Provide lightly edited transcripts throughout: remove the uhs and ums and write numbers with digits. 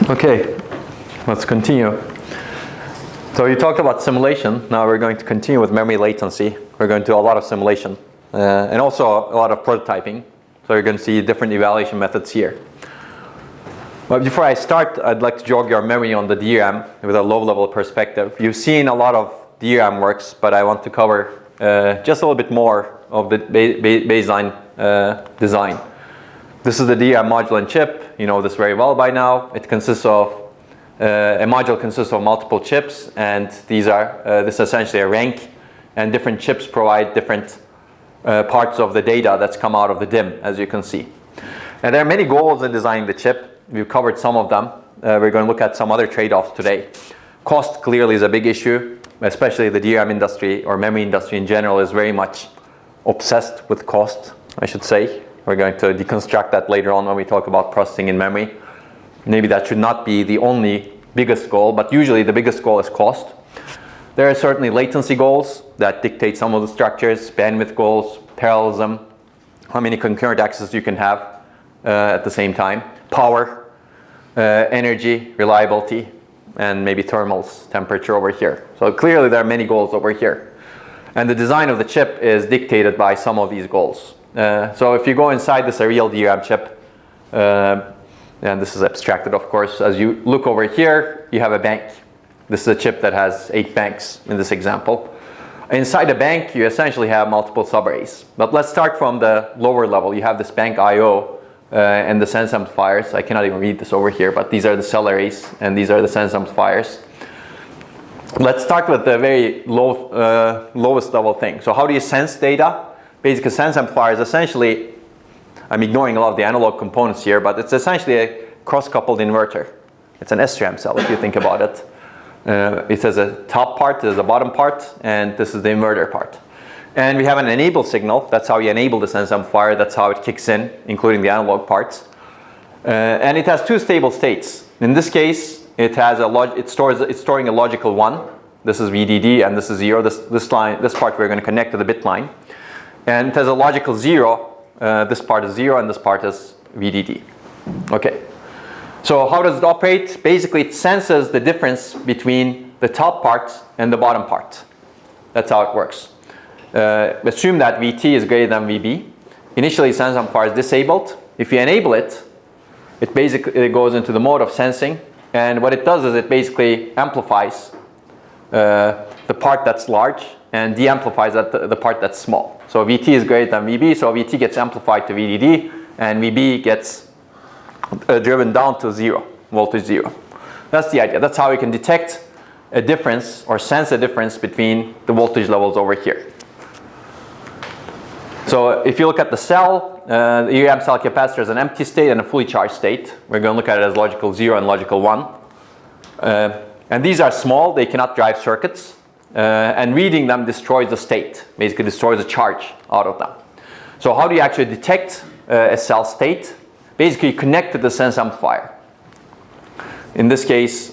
Okay, let's continue. So you talked about simulation. Now we're going to continue with memory latency. We're going to do a lot of simulation and also a lot of prototyping. So you're going to see different evaluation methods here. But before I start, I'd like to jog your memory on the DRAM with a low-level perspective. You've seen a lot of DRAM works, but I want to cover just a little bit more of the baseline design. This is the DRAM module and chip. You know this very well by now. It consists of a module consists of multiple chips, and these are this is essentially a rank, and different chips provide different parts of the data that's come out of the DIMM, as you can see. And there are many goals in designing the chip. We've covered some of them. We're going to look at some other trade-offs today. Cost clearly is a big issue, especially the DRAM industry or memory industry in general is very much obsessed with cost, I should say. We're going to deconstruct that later on when we talk about processing in memory. Maybe that should not be the only biggest goal, but usually the biggest goal is cost. There are certainly latency goals that dictate some of the structures, bandwidth goals, parallelism, how many concurrent accesses you can have at the same time, power, energy, reliability, and maybe thermals, temperature over here. So clearly there are many goals over here. And the design of the chip is dictated by some of these goals. So if you go inside this real DRAM chip, and this is abstracted of course, as you look over here, you have a bank. This is a chip that has 8 banks in this example. Inside a bank, you essentially have multiple subarrays. But let's start from the lower level. You have this bank I/O and the sense amplifiers. I cannot even read this over here, but these are the cell arrays, and these are the sense amplifiers. Let's start with the very lowest level thing. So how do you sense data? Basically, sense amplifier is essentially, I'm ignoring a lot of the analog components here, but it's essentially a cross-coupled inverter. It's an SRAM cell if you think about it. It has a top part, there's a bottom part, and this is the inverter part. And we have an enable signal. That's how you enable the sense amplifier. That's how it kicks in, including the analog parts. And it has 2 stable states. In this case, it's storing a logical 1. This is VDD and this is 0. This part we're going to connect to the bit line. And it has a logical 0. This part is 0 and this part is VDD. Okay. So how does it operate? Basically, it senses the difference between the top part and the bottom part. That's how it works. Assume that VT is greater than VB. Initially, sense amplifier is disabled. If you enable it, it basically goes into the mode of sensing. And what it does is it basically amplifies the part that's large and de-amplifies the part that's small. So VT is greater than VB, so VT gets amplified to VDD, and VB gets driven down to 0, voltage 0. That's the idea. That's how you can detect a difference or sense a difference between the voltage levels over here. So if you look at the cell, the DRAM cell capacitor is an empty state and a fully charged state. We're going to look at it as logical 0 and logical 1. And these are small, they cannot drive circuits. And reading them destroys the state, basically destroys the charge out of them. So how do you actually detect a cell state? Basically, you connect to the sense amplifier. In this case,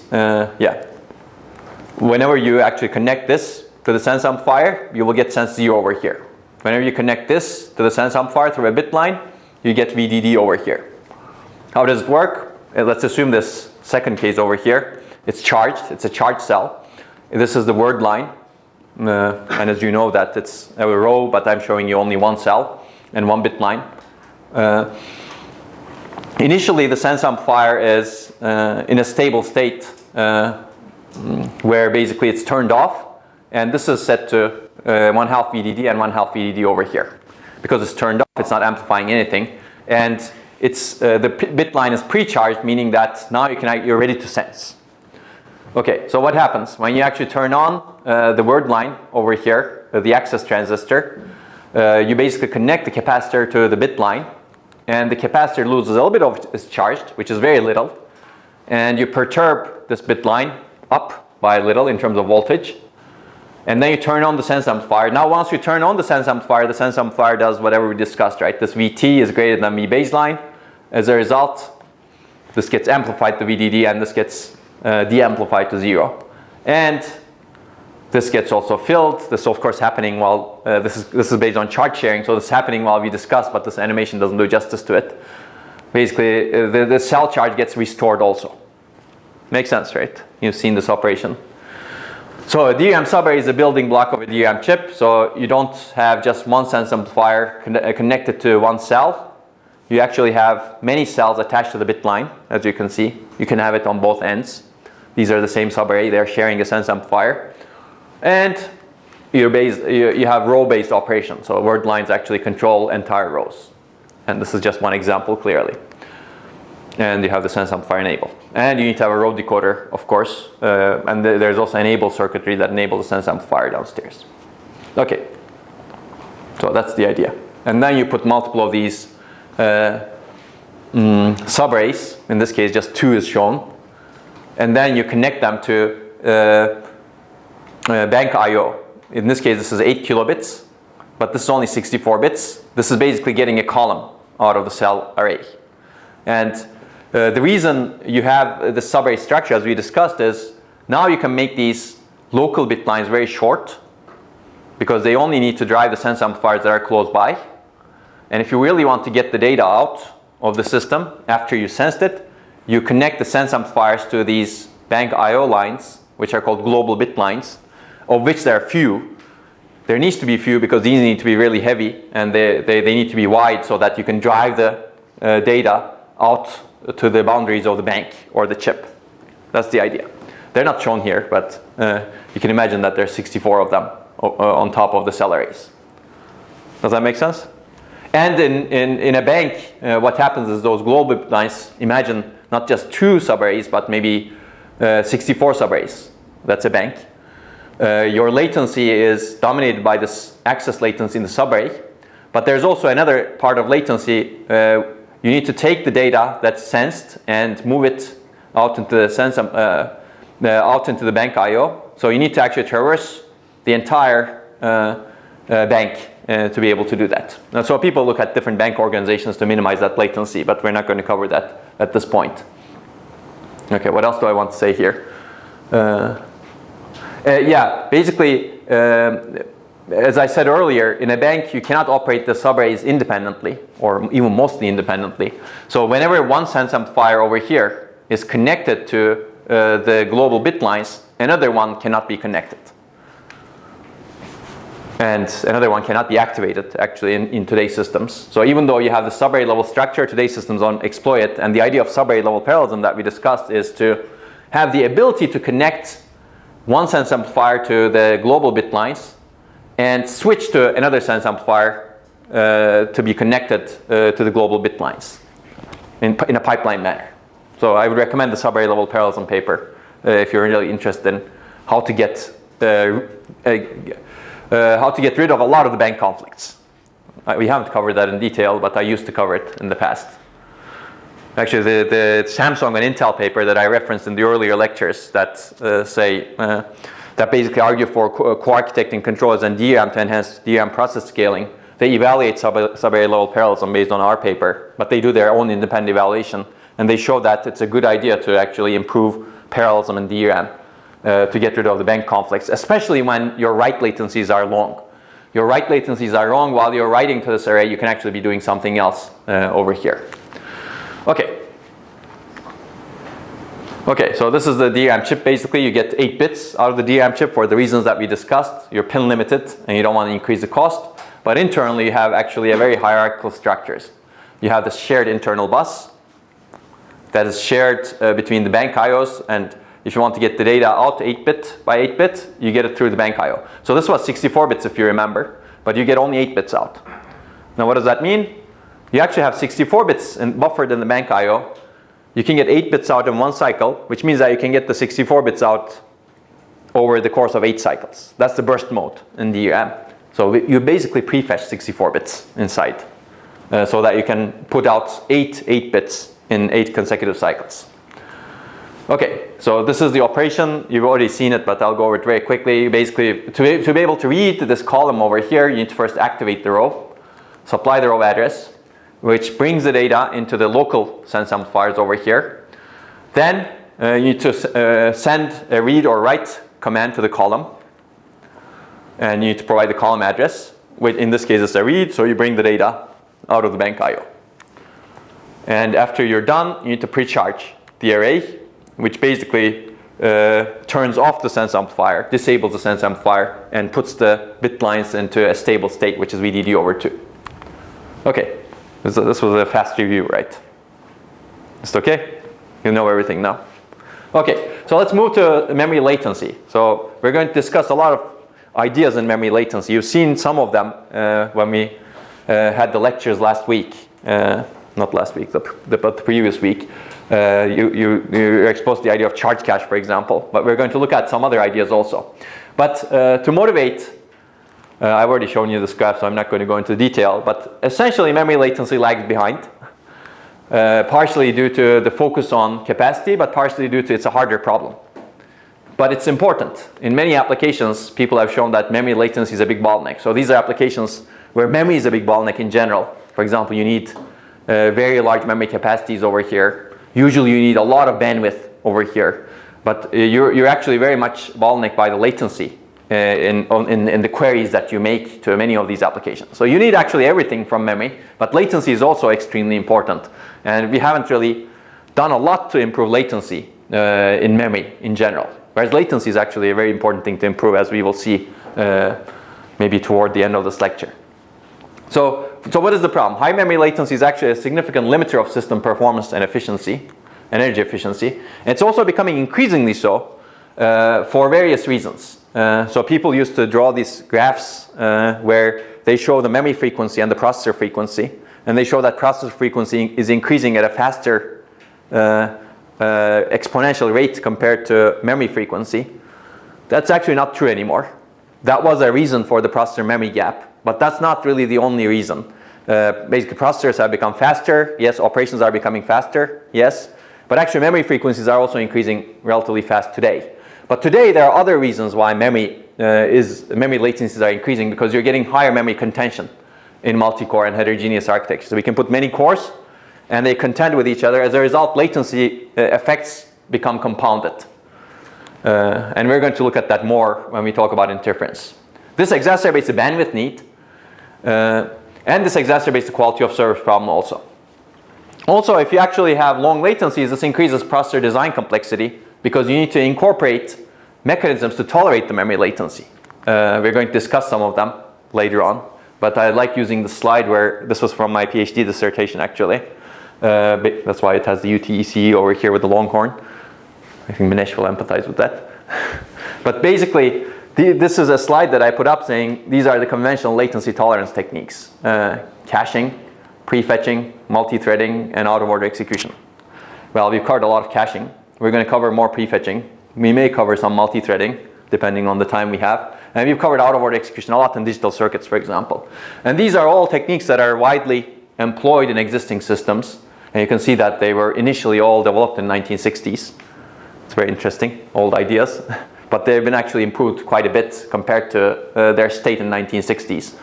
whenever you actually connect this to the sense amplifier, you will get sense 0 over here. Whenever you connect this to the sense amplifier through a bit line, you get VDD over here. How does it work? Let's assume this second case over here. It's charged. It's a charged cell. This is the word line. And as you know that it's a row, but I'm showing you only one cell and one bit line. Initially, the sense amplifier is in a stable state where basically it's turned off. And this is set to 1/2 VDD and 1/2 VDD over here. Because it's turned off, it's not amplifying anything. And it's the bit line is pre-charged, meaning that now you're ready to sense. Okay, so what happens? When you actually turn on the word line over here, the access transistor, you basically connect the capacitor to the bit line, and the capacitor loses a little bit of its charge, which is very little, and you perturb this bit line up by a little in terms of voltage, and then you turn on the sense amplifier. Now once you turn on the sense amplifier does whatever we discussed, right? This VT is greater than V baseline. As a result, this gets amplified to VDD and this gets de-amplified to 0. And this gets also filled. This is of course happening while, this is based on charge sharing, so this is happening while we discuss, but this animation doesn't do justice to it. Basically, the cell charge gets restored also. Makes sense, right? You've seen this operation. So a DRAM subarray is a building block of a DRAM chip. So you don't have just one sense amplifier connected to one cell. You actually have many cells attached to the bit line, as you can see. You can have it on both ends. These are the same subarray. They're sharing a sense amplifier. And you have row-based operation. So word lines actually control entire rows. And this is just one example, clearly. And you have the sense amplifier enable. And you need to have a row decoder, of course. And there's also enable circuitry that enables the sense amplifier downstairs. Okay. So that's the idea. And then you put multiple of these subarrays. In this case, just 2 is shown. And then you connect them to bank I/O. In this case, this is 8 kilobits, but this is only 64 bits. This is basically getting a column out of the cell array. And the reason you have the subarray structure, as we discussed, is now you can make these local bit lines very short because they only need to drive the sense amplifiers that are close by. And if you really want to get the data out of the system after you sensed it, you connect the sense amplifiers to these bank I/O lines, which are called global bit lines, of which there are few. There needs to be few because these need to be really heavy and they need to be wide so that you can drive the data out to the boundaries of the bank or the chip. That's the idea. They're not shown here, but you can imagine that there's 64 of them on top of the cell arrays. Does that make sense? And in a bank, what happens is those global bit lines, imagine not just 2 subarrays, but maybe 64 subarrays. That's a bank. Your latency is dominated by this access latency in the subarray, but there's also another part of latency. You need to take the data that's sensed and move it out into the out into the bank I/O. So you need to actually traverse the entire bank to be able to do that. And so people look at different bank organizations to minimize that latency, but we're not going to cover that at this point. Okay, what else do I want to say here? Yeah, basically, as I said earlier, in a bank you cannot operate the subarrays independently, or even mostly independently. So whenever one sense amplifier over here is connected to the global bit lines, another one cannot be connected. And another one cannot be activated actually in today's systems. So even though you have the subarray level structure, today's systems don't exploit it. And the idea of subarray level parallelism that we discussed is to have the ability to connect one sense amplifier to the global bit lines and switch to another sense amplifier to be connected to the global bit lines in a pipeline manner. So I would recommend the subarray level parallelism paper if you're really interested in how to get rid of a lot of the bank conflicts. We haven't covered that in detail, but I used to cover it in the past. Actually, the Samsung and Intel paper that I referenced in the earlier lectures that that basically argue for co-architecting controllers and DRAM to enhance DRAM process scaling. They evaluate subarray level parallelism based on our paper, but they do their own independent evaluation, and they show that it's a good idea to actually improve parallelism in DRAM to get rid of the bank conflicts, especially when your write latencies are long. Your write latencies are long while you're writing to this array, you can actually be doing something else over here. Okay. Okay, so this is the DRAM chip. Basically, you get 8 bits out of the DRAM chip for the reasons that we discussed. You're pin limited and you don't want to increase the cost. But internally, you have actually a very hierarchical structures. You have this shared internal bus that is shared between the bank IOs, and if you want to get the data out 8-bit by 8-bit, you get it through the bank IO. So this was 64 bits if you remember, but you get only 8 bits out. Now what does that mean? You actually have 64 bits buffered in the bank IO. You can get 8 bits out in one cycle, which means that you can get the 64 bits out over the course of 8 cycles. That's the burst mode in DRAM. So you basically prefetch 64 bits inside so that you can put out 8 bits in 8 consecutive cycles. Okay, so this is the operation. You've already seen it, but I'll go over it very quickly. Basically, to be able to read this column over here, you need to first activate the row, supply the row address, which brings the data into the local sense amplifiers over here. Then you need to send a read or write command to the column. And you need to provide the column address. In this case, it's a read, so you bring the data out of the bank IO. And after you're done, you need to pre-charge the array which basically turns off the sense amplifier, disables the sense amplifier, and puts the bit lines into a stable state, which is VDD over 2. Okay, this was a fast review, right? Is it okay? You know everything now. Okay, so let's move to memory latency. So we're going to discuss a lot of ideas in memory latency. You've seen some of them when we had the lectures last week. Not last week, but the previous week. You're exposed to the idea of charge cache, for example. But we're going to look at some other ideas also. But to motivate, I've already shown you this graph, so I'm not going to go into detail. But essentially, memory latency lags behind. Partially due to the focus on capacity, but partially due to it's a harder problem. But it's important. In many applications, people have shown that memory latency is a big bottleneck. So these are applications where memory is a big bottleneck in general. For example, you need very large memory capacities over here. Usually you need a lot of bandwidth over here. But you're actually very much bottlenecked by the latency in the queries that you make to many of these applications. So you need actually everything from memory, but latency is also extremely important. And we haven't really done a lot to improve latency in memory in general. Whereas latency is actually a very important thing to improve, as we will see maybe toward the end of this lecture. So what is the problem? High memory latency is actually a significant limiter of system performance and efficiency, energy efficiency. And it's also becoming increasingly so for various reasons. So people used to draw these graphs where they show the memory frequency and the processor frequency. And they show that processor frequency is increasing at a faster exponential rate compared to memory frequency. That's actually not true anymore. That was a reason for the processor memory gap. But that's not really the only reason. Basically, processors have become faster. Yes, operations are becoming faster. Yes. But actually, memory frequencies are also increasing relatively fast today. But today, there are other reasons why memory latencies are increasing, because you're getting higher memory contention in multi-core and heterogeneous architecture. So we can put many cores, and they contend with each other. As a result, latency effects become compounded. And we're going to look at that more when we talk about interference. This exacerbates the bandwidth need. And this exacerbates the quality of service problem also. Also, if you actually have long latencies, this increases processor design complexity, because you need to incorporate mechanisms to tolerate the memory latency. We're going to discuss some of them later on, but I like using the slide where this was from my PhD dissertation actually. That's why it has the UTECE over here with the Longhorn. I think Minesh will empathize with that. But basically, this is a slide that I put up saying these are the conventional latency tolerance techniques. Caching, prefetching, multi-threading, and out-of-order execution. Well, we've covered a lot of caching. We're going to cover more prefetching. We may cover some multi-threading, depending on the time we have. And we've covered out-of-order execution a lot in digital circuits, for example. And these are all techniques that are widely employed in existing systems. And you can see that they were initially all developed in the 1960s. It's very interesting, old ideas. But they've been actually improved quite a bit compared to their state in the 1960s.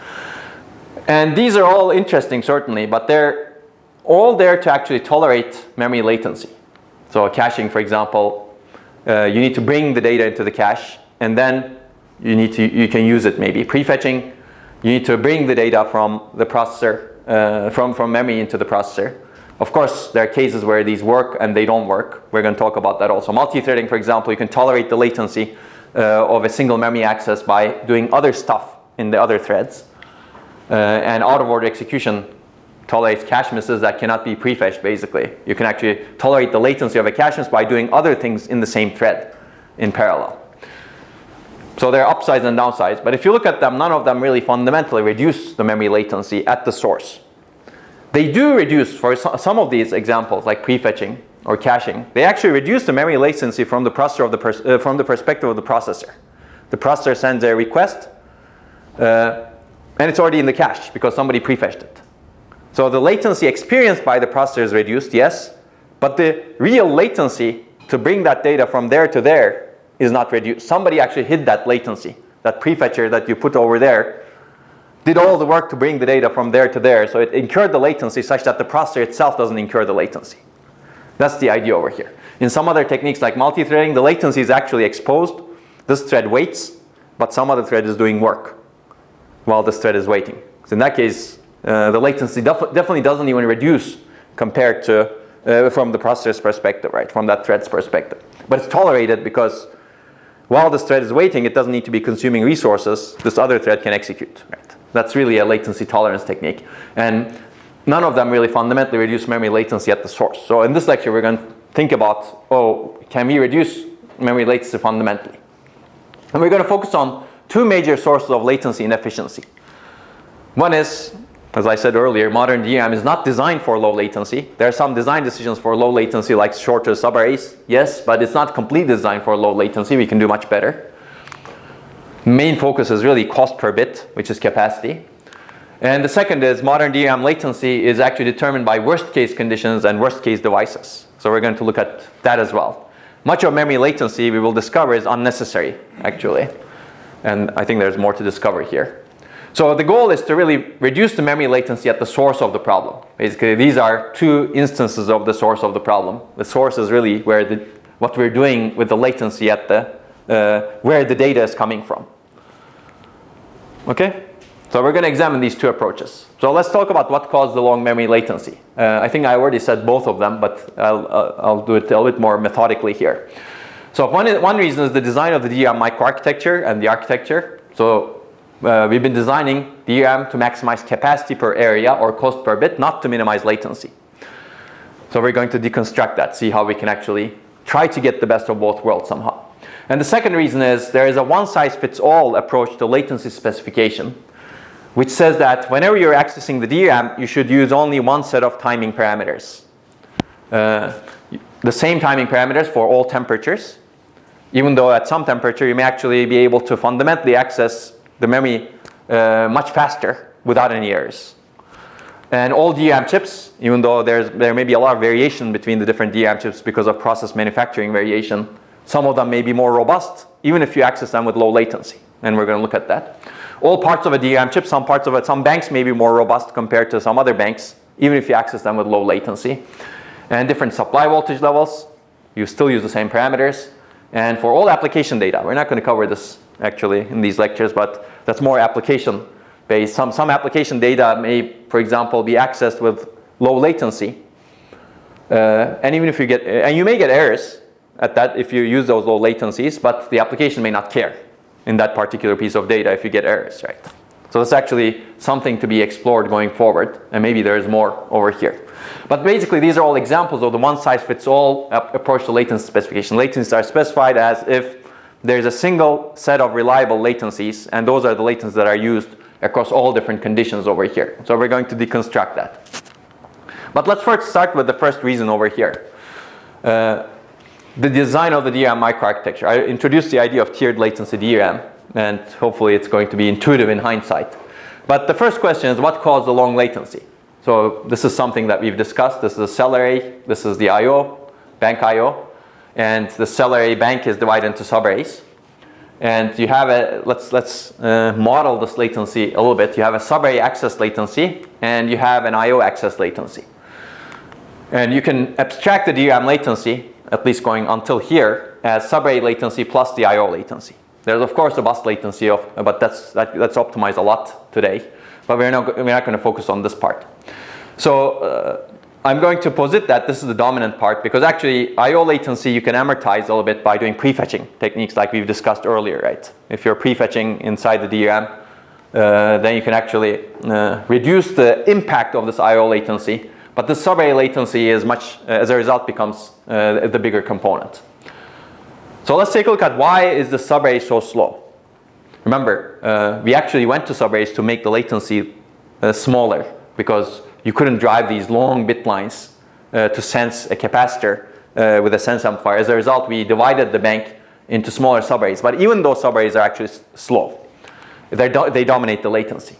And these are all interesting, certainly, but they're all there to actually tolerate memory latency. So caching, for example, you need to bring the data into the cache, and then you can use it maybe. Prefetching, you need to bring the data from the processor, from memory into the processor. Of course, there are cases where these work and they don't work. We're going to talk about that also. Multi-threading, for example, you can tolerate the latency of a single memory access by doing other stuff in the other threads. And out-of-order execution tolerates cache misses that cannot be prefetched, basically. You can actually tolerate the latency of a cache miss by doing other things in the same thread in parallel. So there are upsides and downsides. But if you look at them, none of them really fundamentally reduce the memory latency at the source. They do reduce, for some of these examples, like prefetching or caching, they actually reduce the memory latency from the processor from the perspective of the processor. The processor sends a request, and it's already in the cache because somebody prefetched it. So the latency experienced by the processor is reduced, yes, but the real latency to bring that data from there to there is not reduced. Somebody actually hid that latency. That prefetcher that you put over there did all the work to bring the data from there to there, so it incurred the latency such that the processor itself doesn't incur the latency. That's the idea over here. In some other techniques like multi-threading, the latency is actually exposed. This thread waits, but some other thread is doing work while this thread is waiting. So in that case, the latency definitely doesn't even reduce compared to from the processor's perspective, right? From that thread's perspective. But it's tolerated because while this thread is waiting, it doesn't need to be consuming resources. This other thread can execute, right? That's really a latency tolerance technique. And none of them really fundamentally reduce memory latency at the source. So in this lecture, we're going to think about, can we reduce memory latency fundamentally? And we're going to focus on two major sources of latency inefficiency. One is, as I said earlier, modern DRAM is not designed for low latency. There are some design decisions for low latency, like shorter subarrays, yes, but it's not completely designed for low latency. We can do much better. Main focus is really cost per bit, which is capacity. And the second is modern DRAM latency is actually determined by worst case conditions and worst case devices. So we're going to look at that as well. Much of memory latency we will discover is unnecessary, actually. And I think there's more to discover here. So the goal is to really reduce the memory latency at the source of the problem. Basically, these are two instances of the source of the problem. The source is really where what we're doing with the latency at where the data is coming from. Okay? So we're going to examine these two approaches. So let's talk about what caused the long memory latency. I think I already said both of them, but I'll do it a little bit more methodically here. So one reason is the design of the DRAM microarchitecture and the architecture. So we've been designing DRAM to maximize capacity per area or cost per bit, not to minimize latency. So we're going to deconstruct that, see how we can actually try to get the best of both worlds somehow. And the second reason is there is a one-size-fits-all approach to latency specification, which says that whenever you're accessing the DRAM, you should use only one set of timing parameters. The same timing parameters for all temperatures, even though at some temperature you may actually be able to fundamentally access the memory much faster without any errors. And all DRAM chips, even though there may be a lot of variation between the different DRAM chips because of process manufacturing variation, some of them may be more robust, even if you access them with low latency. And we're going to look at that. All parts of a DRAM chip, some banks may be more robust compared to some other banks, even if you access them with low latency. And different supply voltage levels, you still use the same parameters. And for all application data, we're not going to cover this actually in these lectures, but that's more application based. Some application data may, for example, be accessed with low latency. And even if you get, and you may get errors at that if you use those low latencies, but the application may not care in that particular piece of data if you get errors, right? So it's actually something to be explored going forward, and maybe there is more over here. But basically, these are all examples of the one-size-fits-all approach to latency specification. Latencies are specified as if there's a single set of reliable latencies, and those are the latencies that are used across all different conditions over here. So we're going to deconstruct that. But let's first start with the first reason over here. The design of the DRAM microarchitecture. I introduced the idea of tiered latency DRAM, and hopefully it's going to be intuitive in hindsight. But the first question is, what caused the long latency? So this is something that we've discussed. This is a cell array. This is the I/O, bank I/O. And the cell array bank is divided into subarrays. And you have let's model this latency a little bit. You have a subarray access latency, and you have an I/O access latency. And you can abstract the DRAM latency, at least going until here, as subarray latency plus the I/O latency. There's of course a bus latency but that's optimized a lot today. But we're not going to focus on this part. So I'm going to posit that this is the dominant part, because actually I/O latency you can amortize a little bit by doing prefetching techniques like we've discussed earlier, right? If you're prefetching inside the DRAM, then you can actually reduce the impact of this I/O latency. But the subarray latency is as a result becomes the bigger component. So let's take a look at why is the subarray so slow. Remember, we actually went to subarrays to make the latency smaller, because you couldn't drive these long bit lines to sense a capacitor with a sense amplifier. As a result, we divided the bank into smaller subarrays. But even those subarrays are actually slow. They dominate the latency.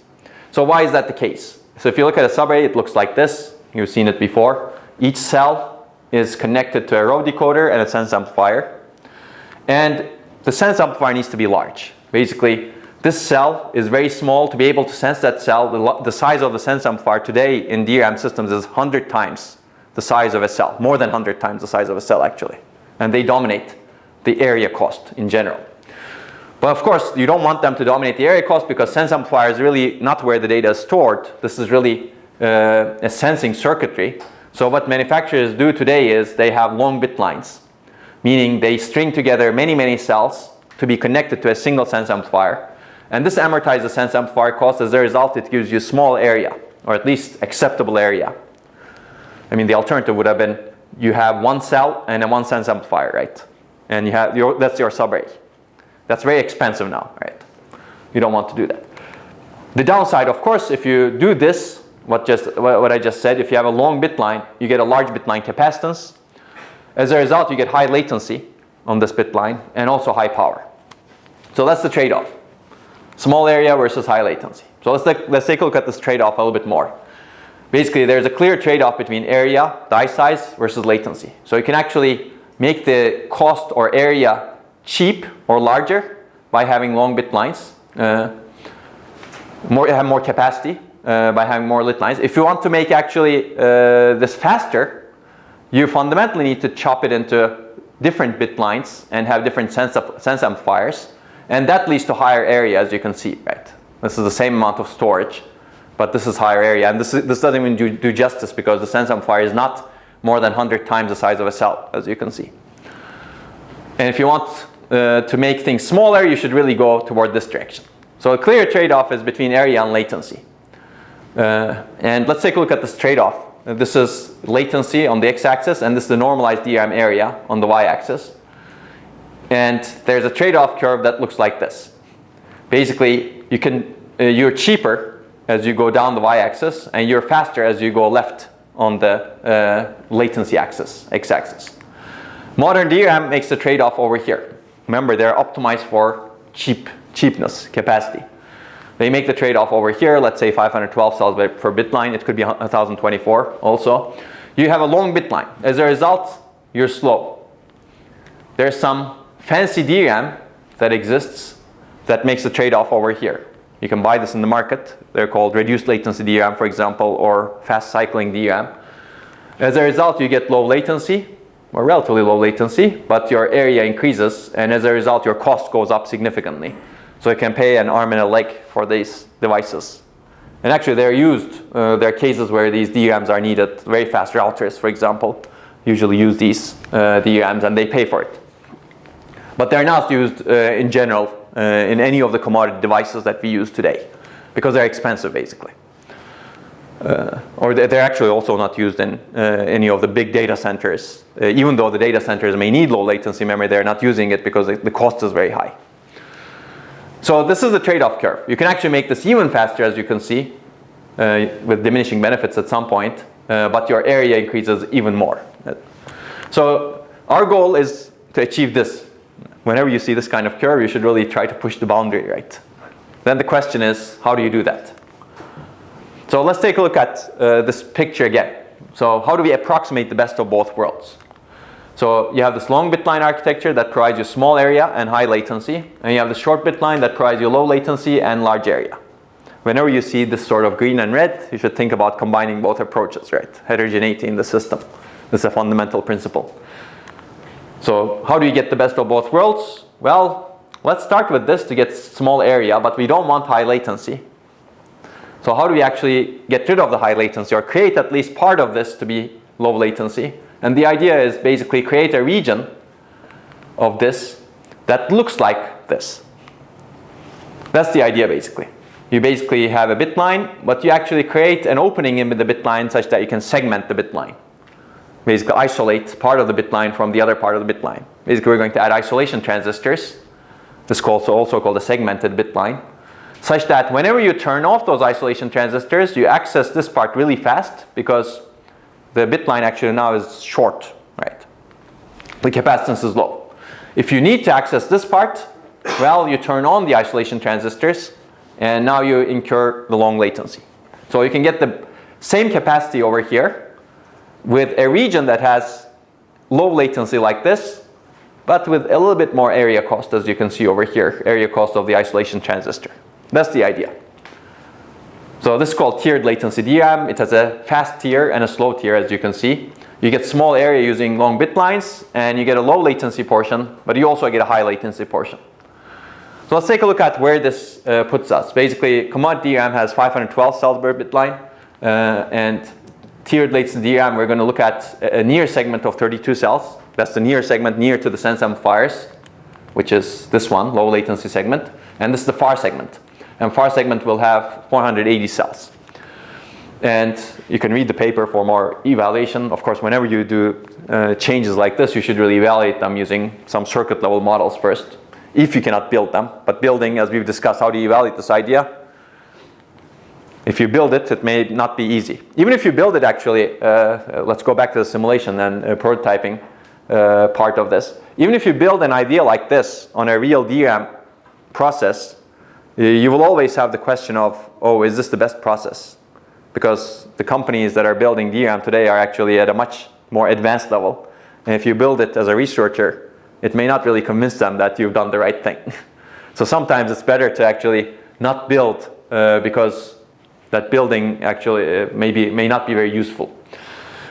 So why is that the case? So if you look at a subarray, it looks like this. You've seen it before. Each cell is connected to a row decoder and a sense amplifier. And the sense amplifier needs to be large. Basically, this cell is very small. To be able to sense that cell, the size of the sense amplifier today in DRAM systems is 100 times the size of a cell, more than 100 times the size of a cell actually. And they dominate the area cost in general. But of course, you don't want them to dominate the area cost, because sense amplifier is really not where the data is stored. This is really a sensing circuitry. So what manufacturers do today is they have long bit lines, meaning they string together many cells to be connected to a single sense amplifier. And this amortizes the sense amplifier cost. As a result, it gives you small area, or at least acceptable area. I mean, the alternative would have been you have one cell and a one sense amplifier, right? And you have that's your subarray. That's very expensive now, right? You don't want to do that. The downside, of course, if you do this, what I just said, if you have a long bit line, you get a large bit line capacitance. As a result, you get high latency on this bit line and also high power. So that's the trade-off. Small area versus high latency. So let's take a look at this trade-off a little bit more. Basically, there's a clear trade-off between area, die size, versus latency. So you can actually make the cost or area cheap or larger by having long bit lines. Have more capacity by having more lit lines. If you want to make actually this faster, you fundamentally need to chop it into different bit lines and have different sense amplifiers. And that leads to higher area, as you can see, right? This is the same amount of storage, but this is higher area. And this doesn't even do justice because the sense amplifier is not more than 100 times the size of a cell, as you can see. And if you want to make things smaller, you should really go toward this direction. So a clear trade-off is between area and latency. And let's take a look at this trade-off. This is latency on the x-axis, and this is the normalized DRAM area on the y-axis. And there's a trade-off curve that looks like this. Basically, you're cheaper as you go down the y-axis, and you're faster as you go left on the latency axis, x-axis. Modern DRAM makes the trade-off over here. Remember, they're optimized for cheapness, capacity. They make the trade-off over here, let's say 512 cells per bit line. It could be 1024 also. You have a long bit line. As a result, you're slow. There's some fancy DRAM that exists that makes the trade-off over here. You can buy this in the market. They're called reduced latency DRAM, for example, or fast cycling DRAM. As a result, you get low latency, or relatively low latency, but your area increases, and as a result, your cost goes up significantly. So you can pay an arm and a leg for these devices. And actually, they're used. There are cases where these DRAMs are needed. Very fast routers, for example, usually use these DRAMs, and they pay for it. But they're not used in general in any of the commodity devices that we use today, because they're expensive, basically. Or they're actually also not used in any of the big data centers. Even though the data centers may need low latency memory, they're not using it because the cost is very high. So this is the trade-off curve. You can actually make this even faster, as you can see, with diminishing benefits at some point, but your area increases even more. So our goal is to achieve this. Whenever you see this kind of curve, you should really try to push the boundary, right? Then the question is, how do you do that? So let's take a look at this picture again. So how do we approximate the best of both worlds? So you have this long bit line architecture that provides you small area and high latency, and you have the short bit line that provides you low latency and large area. Whenever you see this sort of green and red, you should think about combining both approaches, right? Heterogeneity in the system. This is a fundamental principle. So how do you get the best of both worlds? Well, let's start with this to get small area, but we don't want high latency. So how do we actually get rid of the high latency, or create at least part of this to be low latency? And the idea is basically create a region of this that looks like this. That's the idea, basically. You basically have a bit line, but you actually create an opening in the bit line such that you can segment the bit line. Basically isolate part of the bit line from the other part of the bit line. Basically, we're going to add isolation transistors. This is also called a segmented bit line, such that whenever you turn off those isolation transistors, you access this part really fast because the bit line actually now is short, right? The capacitance is low. If you need to access this part, well, you turn on the isolation transistors, and now you incur the long latency. So you can get the same capacity over here with a region that has low latency like this, but with a little bit more area cost, as you can see over here, area cost of the isolation transistor. That's the idea. So this is called tiered latency DRAM. It has a fast tier and a slow tier, as you can see. You get small area using long bit lines, and you get a low latency portion, but you also get a high latency portion. So let's take a look at where this puts us. Basically, commodity DRAM has 512 cells per bit line, and tiered latency DRAM, we're going to look at a near segment of 32 cells. That's the near segment near to the sense amplifiers, which is this one, low latency segment. And this is the far segment. And far segment will have 480 cells. And you can read the paper for more evaluation. Of course, whenever you do changes like this, you should really evaluate them using some circuit level models first, if you cannot build them. But building, as we've discussed, how do you evaluate this idea? If you build it, it may not be easy. Even if you build it, actually, let's go back to the simulation and prototyping part of this. Even if you build an idea like this on a real DRAM process, you will always have the question of, oh, is this the best process? Because the companies that are building DRAM today are actually at a much more advanced level. And if you build it as a researcher, it may not really convince them that you've done the right thing. So sometimes it's better to actually not build because that building actually may not be very useful.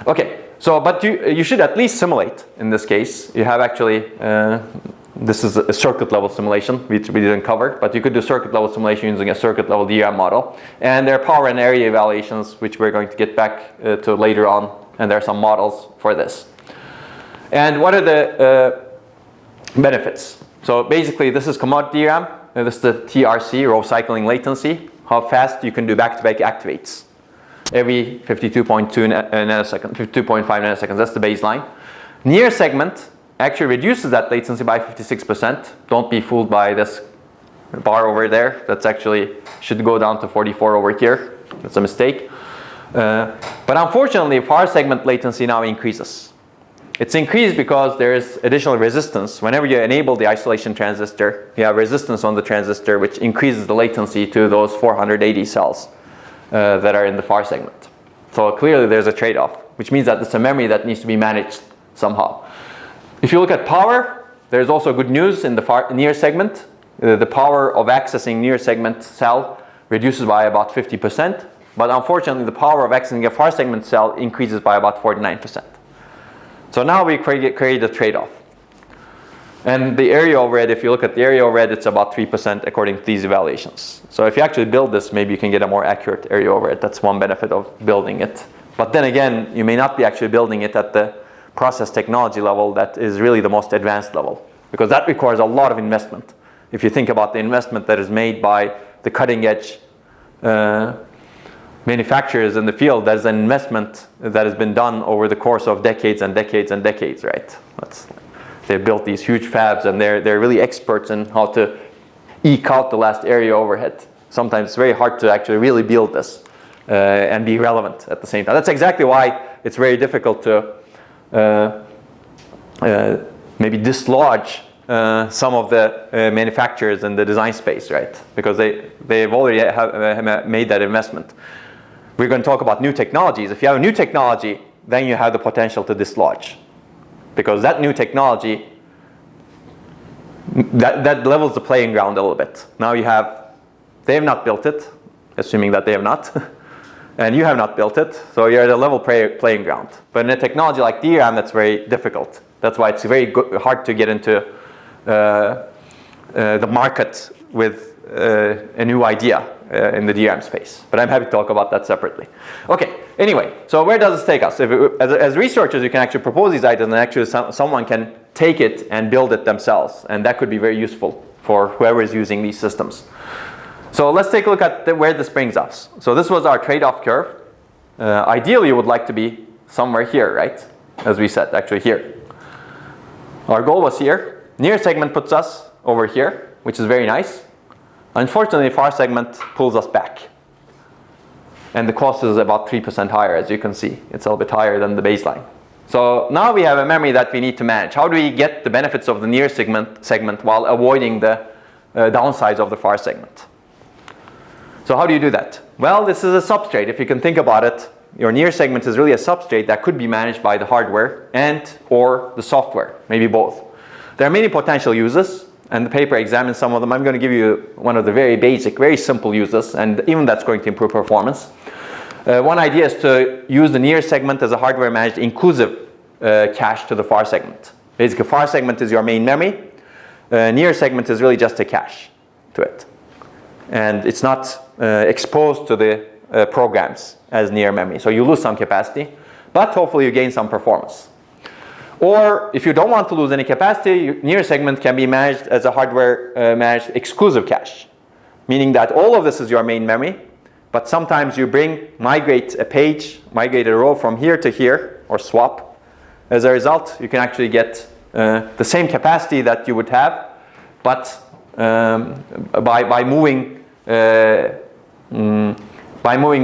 Okay, so but you should at least simulate in this case. You have actually, this is a circuit level simulation, which we didn't cover, but you could do circuit level simulation using a circuit level DRAM model. And there are power and area evaluations, which we're going to get back to later on, and there are some models for this. And what are the benefits? So basically this is commodity DRAM, and this is the TRC, row cycling latency, how fast you can do back-to-back activates. Every 52.2 nanosecond, 52.5 nanoseconds, that's the baseline. Near segment actually reduces that latency by 56%. Don't be fooled by this bar over there. That's actually should go down to 44 over here. That's a mistake. But unfortunately, far segment latency now increases. It's increased because there is additional resistance. Whenever you enable the isolation transistor, you have resistance on the transistor, which increases the latency to those 480 cells that are in the far segment. So clearly there's a trade-off, which means that it's a memory that needs to be managed somehow. If you look at power, there's also good news in the near segment. The power of accessing near segment cell reduces by about 50%, but unfortunately the power of accessing a far segment cell increases by about 49%. So now we create a trade-off. And the area overhead, if you look at the area overhead, it's about 3% according to these evaluations. So if you actually build this, maybe you can get a more accurate area overhead. That's one benefit of building it. But then again, you may not be actually building it at the process technology level that is really the most advanced level, because that requires a lot of investment. If you think about the investment that is made by the cutting edge manufacturers in the field, that is an investment that has been done over the course of decades and decades and decades, right? They've built these huge fabs, and they're really experts in how to eke out the last area overhead. Sometimes it's very hard to actually really build this and be relevant at the same time. That's exactly why it's very difficult to maybe dislodge some of the manufacturers in the design space, right? Because they've already have made that investment. We're going to talk about new technologies. If you have a new technology, then you have the potential to dislodge. Because that new technology, that levels the playing ground a little bit. Now they have not built it, assuming that they have not, and you have not built it, so you're at a level playing ground. But in a technology like DRAM, that's very difficult. That's why it's very hard to get into the market with a new idea in the DRAM space. But I'm happy to talk about that separately. Okay, anyway, so where does this take us? As researchers, you can actually propose these ideas, and actually someone can take it and build it themselves. And that could be very useful for whoever is using these systems. So let's take a look at where this brings us. So this was our trade-off curve. Ideally, you would like to be somewhere here, right? As we said, actually here. Our goal was here. Near segment puts us over here, which is very nice. Unfortunately, far segment pulls us back. And the cost is about 3% higher, as you can see. It's a little bit higher than the baseline. So now we have a memory that we need to manage. How do we get the benefits of the near segment while avoiding the downsides of the far segment? So how do you do that? Well, this is a substrate. If you can think about it, your near segment is really a substrate that could be managed by the hardware and or the software, maybe both. There are many potential uses, and the paper examines some of them. I'm going to give you one of the very basic, very simple uses, and even that's going to improve performance. One idea is to use the near segment as a hardware managed inclusive cache to the far segment. Basically, far segment is your main memory. Near segment is really just a cache to it. And it's not exposed to the programs as near memory. So you lose some capacity, but hopefully you gain some performance. Or if you don't want to lose any capacity, near segment can be managed as a hardware managed exclusive cache, meaning that all of this is your main memory, but sometimes you migrate a row from here to here, or swap. As a result, you can actually get the same capacity that you would have, but by moving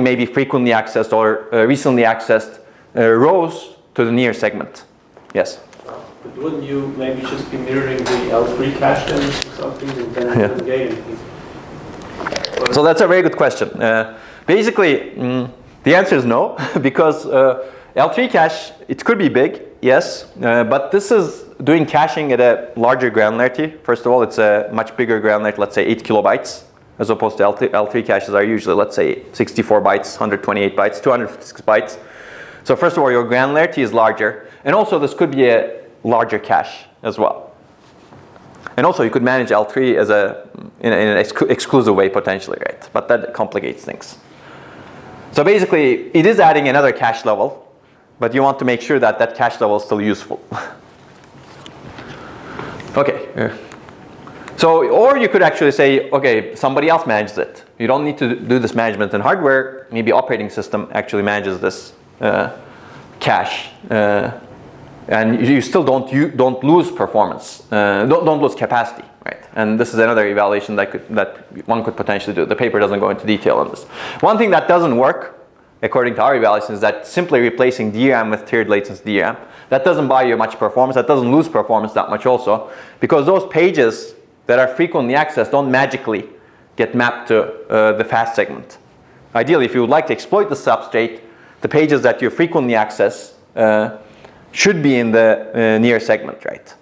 maybe frequently accessed or recently accessed rows to the near segment. Yes? But wouldn't you maybe just be mirroring the L3 cache then or something and then you wouldn't gain anything? So that's a very good question. Basically, the answer is no, because L3 cache, it could be big, yes, but this is doing caching at a larger granularity. First of all, it's a much bigger granularity, let's say 8 kilobytes, as opposed to L3 caches are usually, let's say, 64 bytes, 128 bytes, 256 bytes. So first of all, your granularity is larger, and also this could be a larger cache as well. And also you could manage L3 as in an exclusive way potentially, right? But that complicates things. So basically, it is adding another cache level, but you want to make sure that that cache level is still useful. Okay. So, or you could actually say, okay, somebody else manages it. You don't need to do this management in hardware. Maybe operating system actually manages this cache, and you still don't lose performance, don't lose capacity, right? And this is another evaluation that one could potentially do. The paper doesn't go into detail on this. One thing that doesn't work, according to our evaluation, is that simply replacing DRAM with tiered latency DRAM. That doesn't buy you much performance. That doesn't lose performance that much also, because those pages that are frequently accessed don't magically get mapped to the fast segment. Ideally, if you would like to exploit the substrate, the pages that you frequently access should be in the near segment, right?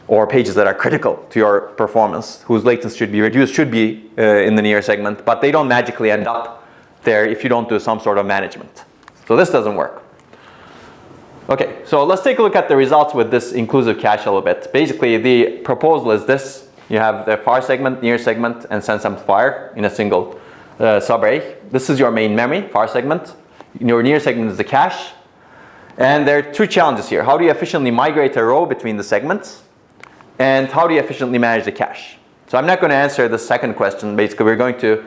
Or pages that are critical to your performance, whose latency should be reduced, should be in the near segment, but they don't magically end up there if you don't do some sort of management. So this doesn't work. Okay, so let's take a look at the results with this inclusive cache a little bit. Basically, the proposal is this. You have the far segment, near segment, and sense amplifier in a single subarray. This is your main memory, far segment. Your near segment is the cache. And there are two challenges here. How do you efficiently migrate a row between the segments? And how do you efficiently manage the cache? So I'm not going to answer the second question. Basically, we're going to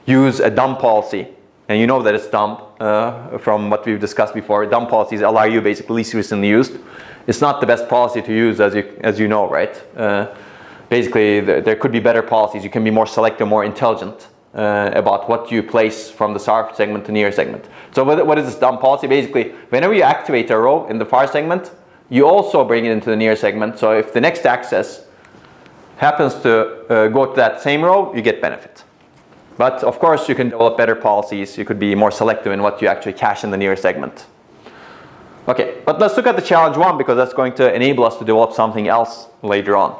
use a dumb policy. And you know that it's dumb from what we've discussed before. Dumb policies, LRU, basically least recently used. It's not the best policy to use, as you know, right? Basically, there could be better policies. You can be more selective, more intelligent about what you place from the far segment to near segment. So what is this dumb policy? Basically, whenever you activate a row in the far segment, you also bring it into the near segment. So if the next access happens to go to that same row, you get benefit. But of course, you can develop better policies. You could be more selective in what you actually cache in the near segment. Okay, but let's look at the challenge one, because that's going to enable us to develop something else later on.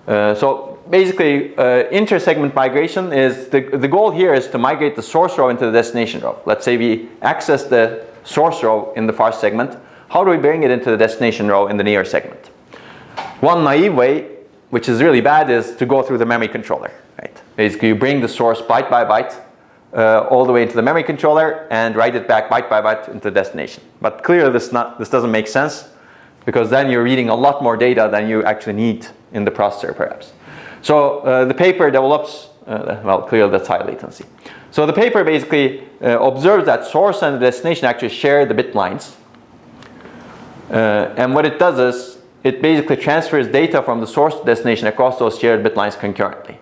So basically, inter-segment migration is, the goal here is to migrate the source row into the destination row. Let's say we access the source row in the far segment. How do we bring it into the destination row in the near segment? One naive way, which is really bad, is to go through the memory controller. Right? Basically, you bring the source byte by byte all the way into the memory controller and write it back byte by byte into the destination. But clearly, this doesn't make sense, because then you're reading a lot more data than you actually need in the processor, perhaps. So the paper develops, well, clearly that's high latency. So the paper basically observes that source and the destination actually share the bit lines. And what it does is, it basically transfers data from the source to destination across those shared bit lines concurrently.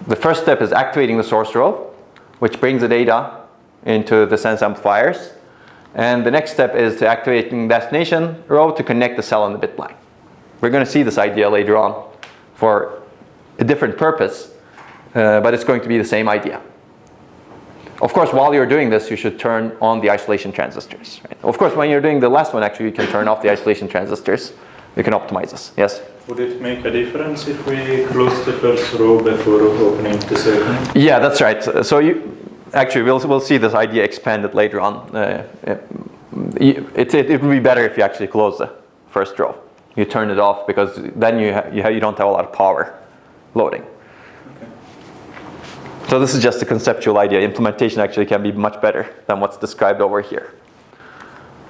The first step is activating the source row, which brings the data into the sense amplifiers. And the next step is to activating destination row to connect the cell on the bit line. We're going to see this idea later on for a different purpose, but it's going to be the same idea. Of course, while you're doing this, you should turn on the isolation transistors. Right? Of course, when you're doing the last one, actually, you can turn off the isolation transistors. You can optimize this. Yes? Would it make a difference if we close the first row before opening the second? Yeah, that's right. So actually, we'll see this idea expanded later on. It would be better if you actually close the first row. You turn it off, because then you don't have a lot of power loading. Okay. So this is just a conceptual idea. Implementation actually can be much better than what's described over here.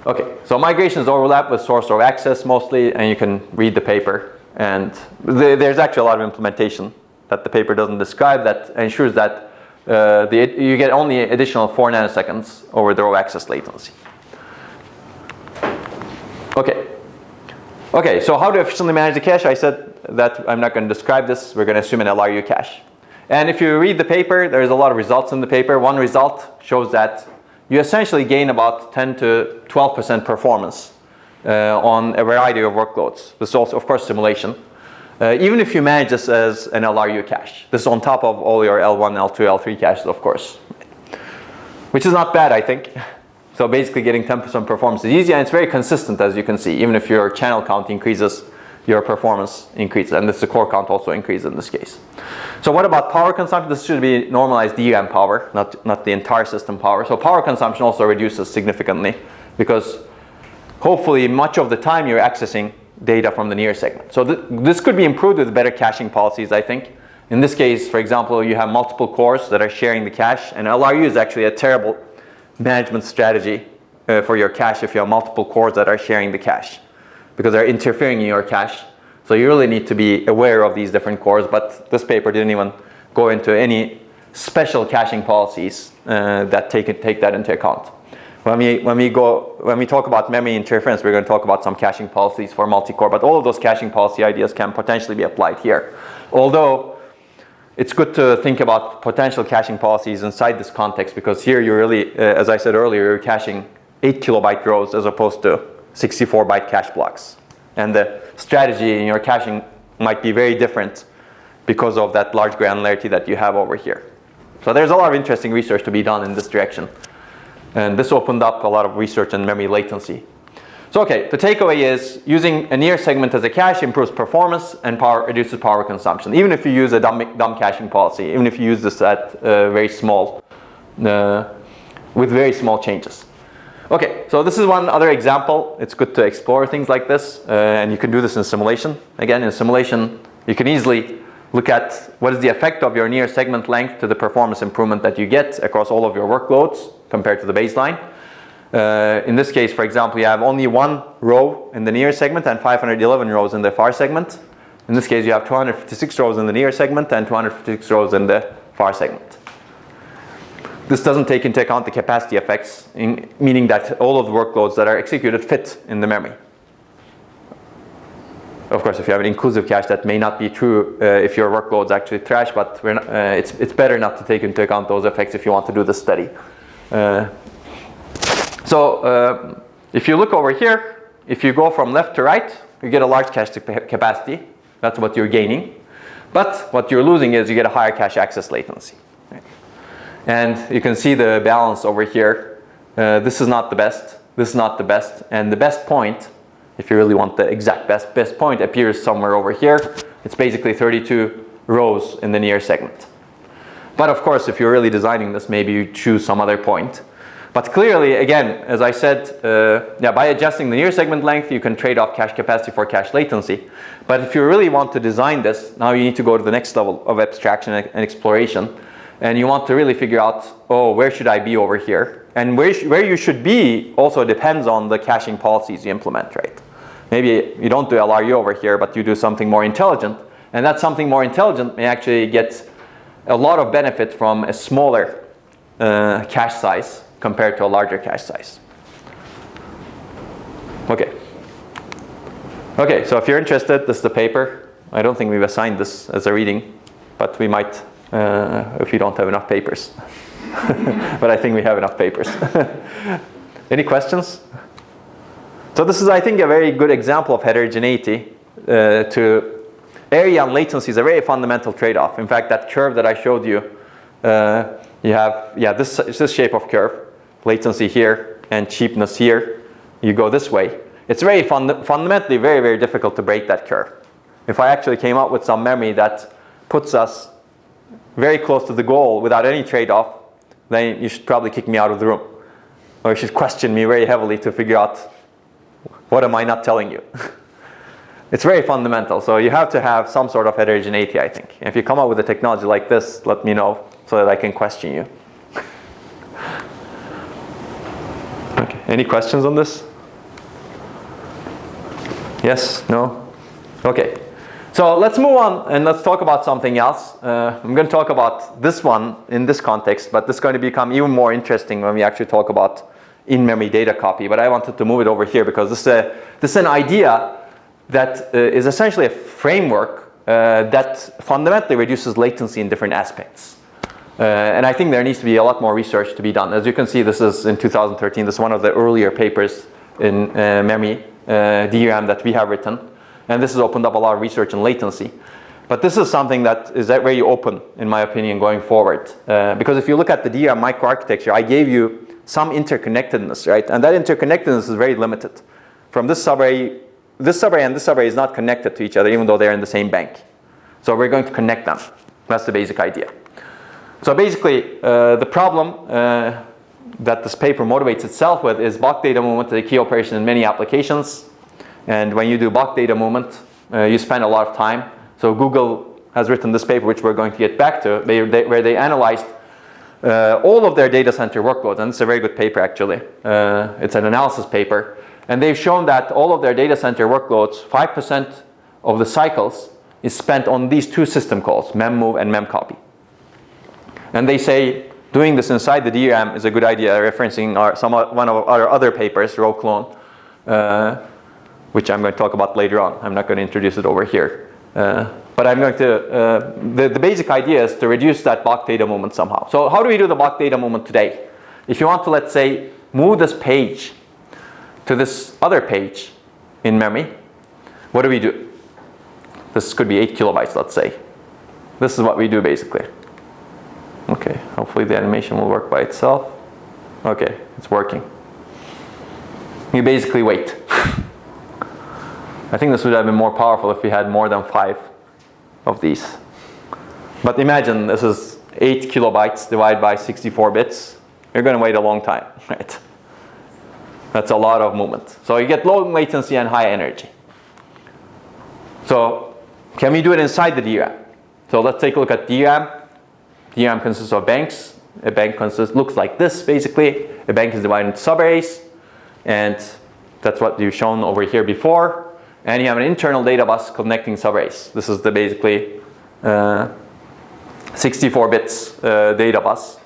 Okay, so migrations overlap with source of access mostly, and you can read the paper. And there's actually a lot of implementation that the paper doesn't describe that ensures that you get only additional 4 nanoseconds over the row access latency. Okay, so how to efficiently manage the cache? I said that I'm not going to describe this. We're going to assume an LRU cache. And if you read the paper, there's a lot of results in the paper. One result shows that you essentially gain about 10 to 12% performance on a variety of workloads. This is also, of course, simulation. Even if you manage this as an LRU cache. This is on top of all your L1, L2, L3 caches, of course. Which is not bad, I think. So basically getting 10% performance is easy, and it's very consistent, as you can see. Even if your channel count increases, your performance increases, and the core count also increases in this case. So what about power consumption? This should be normalized DRAM power, not the entire system power. So power consumption also reduces significantly because hopefully much of the time you're accessing data from the near segment. So this could be improved with better caching policies, I think. In this case, for example, you have multiple cores that are sharing the cache, and LRU is actually a terrible management strategy for your cache if you have multiple cores that are sharing the cache, because they're interfering in your cache. So you really need to be aware of these different cores, but this paper didn't even go into any special caching policies that take that into account. When we talk about memory interference, we're going to talk about some caching policies for multi-core, but all of those caching policy ideas can potentially be applied here. Although it's good to think about potential caching policies inside this context, because here you're really, as I said earlier, you're caching 8 kilobyte rows as opposed to 64 byte cache blocks. And the strategy in your caching might be very different because of that large granularity that you have over here. So there's a lot of interesting research to be done in this direction. And this opened up a lot of research in memory latency. So okay, the takeaway is using a near segment as a cache improves performance and reduces power consumption. Even if you use a dumb caching policy, even if you use this at very small, with very small changes. Okay, so this is one other example. It's good to explore things like this, and you can do this in simulation. Again, in simulation, you can easily look at what is the effect of your near segment length to the performance improvement that you get across all of your workloads compared to the baseline. In this case, for example, you have only one row in the near segment and 511 rows in the far segment. In this case, you have 256 rows in the near segment and 256 rows in the far segment. This doesn't take into account the capacity effects, meaning that all of the workloads that are executed fit in the memory. Of course, if you have an inclusive cache, that may not be true if your workload's actually trash, but it's better not to take into account those effects if you want to do this study. So if you look over here, if you go from left to right, you get a large cache capacity. That's what you're gaining. But what you're losing is you get a higher cache access latency. And you can see the balance over here. This is not the best. This is not the best. And the best point, if you really want the exact best point, appears somewhere over here. It's basically 32 rows in the near segment. But of course, if you're really designing this, maybe you choose some other point. But clearly, again, as I said, by adjusting the near segment length, you can trade off cache capacity for cache latency. But if you really want to design this, now you need to go to the next level of abstraction and exploration. And you want to really figure out, oh, where should I be over here? And where you should be also depends on the caching policies you implement, right? Maybe you don't do LRU over here, but you do something more intelligent. And that something more intelligent may actually get a lot of benefit from a smaller cache size compared to a larger cache size. Okay. Okay, so if you're interested, this is the paper. I don't think we've assigned this as a reading, but we might if you don't have enough papers. But I think we have enough papers. Any questions? So this is, I think, a very good example of heterogeneity. To area and latency is a very fundamental trade-off. In fact, that curve that I showed you, you have this shape of curve, latency here and cheapness here. You go this way. It's very fundamentally very, very difficult to break that curve. If I actually came up with some memory that puts us very close to the goal without any trade-off, then you should probably kick me out of the room. Or you should question me very heavily to figure out what am I not telling you. It's very fundamental. So you have to have some sort of heterogeneity, I think. If you come up with a technology like this, let me know. so that I can question you. Okay. Any questions on this? Yes? No? Okay. So let's move on and let's talk about something else. I'm going to talk about this one in this context, but this is going to become even more interesting when we actually talk about in-memory data copy. But I wanted to move it over here because this is an idea that is essentially a framework that fundamentally reduces latency in different aspects. And I think there needs to be a lot more research to be done. As you can see, this is in 2013. This is one of the earlier papers in memory DRAM that we have written. And this has opened up a lot of research in latency. But this is something that is very open, in my opinion, going forward. Because if you look at the DRAM microarchitecture, I gave you some interconnectedness, right? And that interconnectedness is very limited. From this subarray and this subarray is not connected to each other, even though they're in the same bank. So we're going to connect them. That's the basic idea. So basically, the problem that this paper motivates itself with is bulk data movement is a key operation in many applications. And when you do bulk data movement, you spend a lot of time. So Google has written this paper, which we're going to get back to, where they analyzed all of their data center workloads. And it's a very good paper, actually. It's an analysis paper. And they've shown that all of their data center workloads, 5% of the cycles is spent on these two system calls, memmove and memcopy. And they say doing this inside the DRAM is a good idea, referencing one of our other papers, RowClone, which I'm going to talk about later on. I'm not going to introduce it over here. But I'm going to, the basic idea is to reduce that bulk data movement somehow. So how do we do the bulk data movement today? If you want to, let's say, move this page to this other page in memory, what do we do? This could be 8 kilobytes, let's say. This is what we do basically. Okay, hopefully the animation will work by itself. Okay, it's working. You basically wait. I think this would have been more powerful if we had more than 5 of these. But imagine this is 8 kilobytes divided by 64 bits. You're going to wait a long time, right? That's a lot of movement. So you get low latency and high energy. So can we do it inside the DRAM? So let's take a look at DRAM. DRAM consists of banks. A bank looks like this, basically. A bank is divided into subarrays. And that's what you've shown over here before. And you have an internal data bus connecting subarrays. This is the basically 64 bits data bus.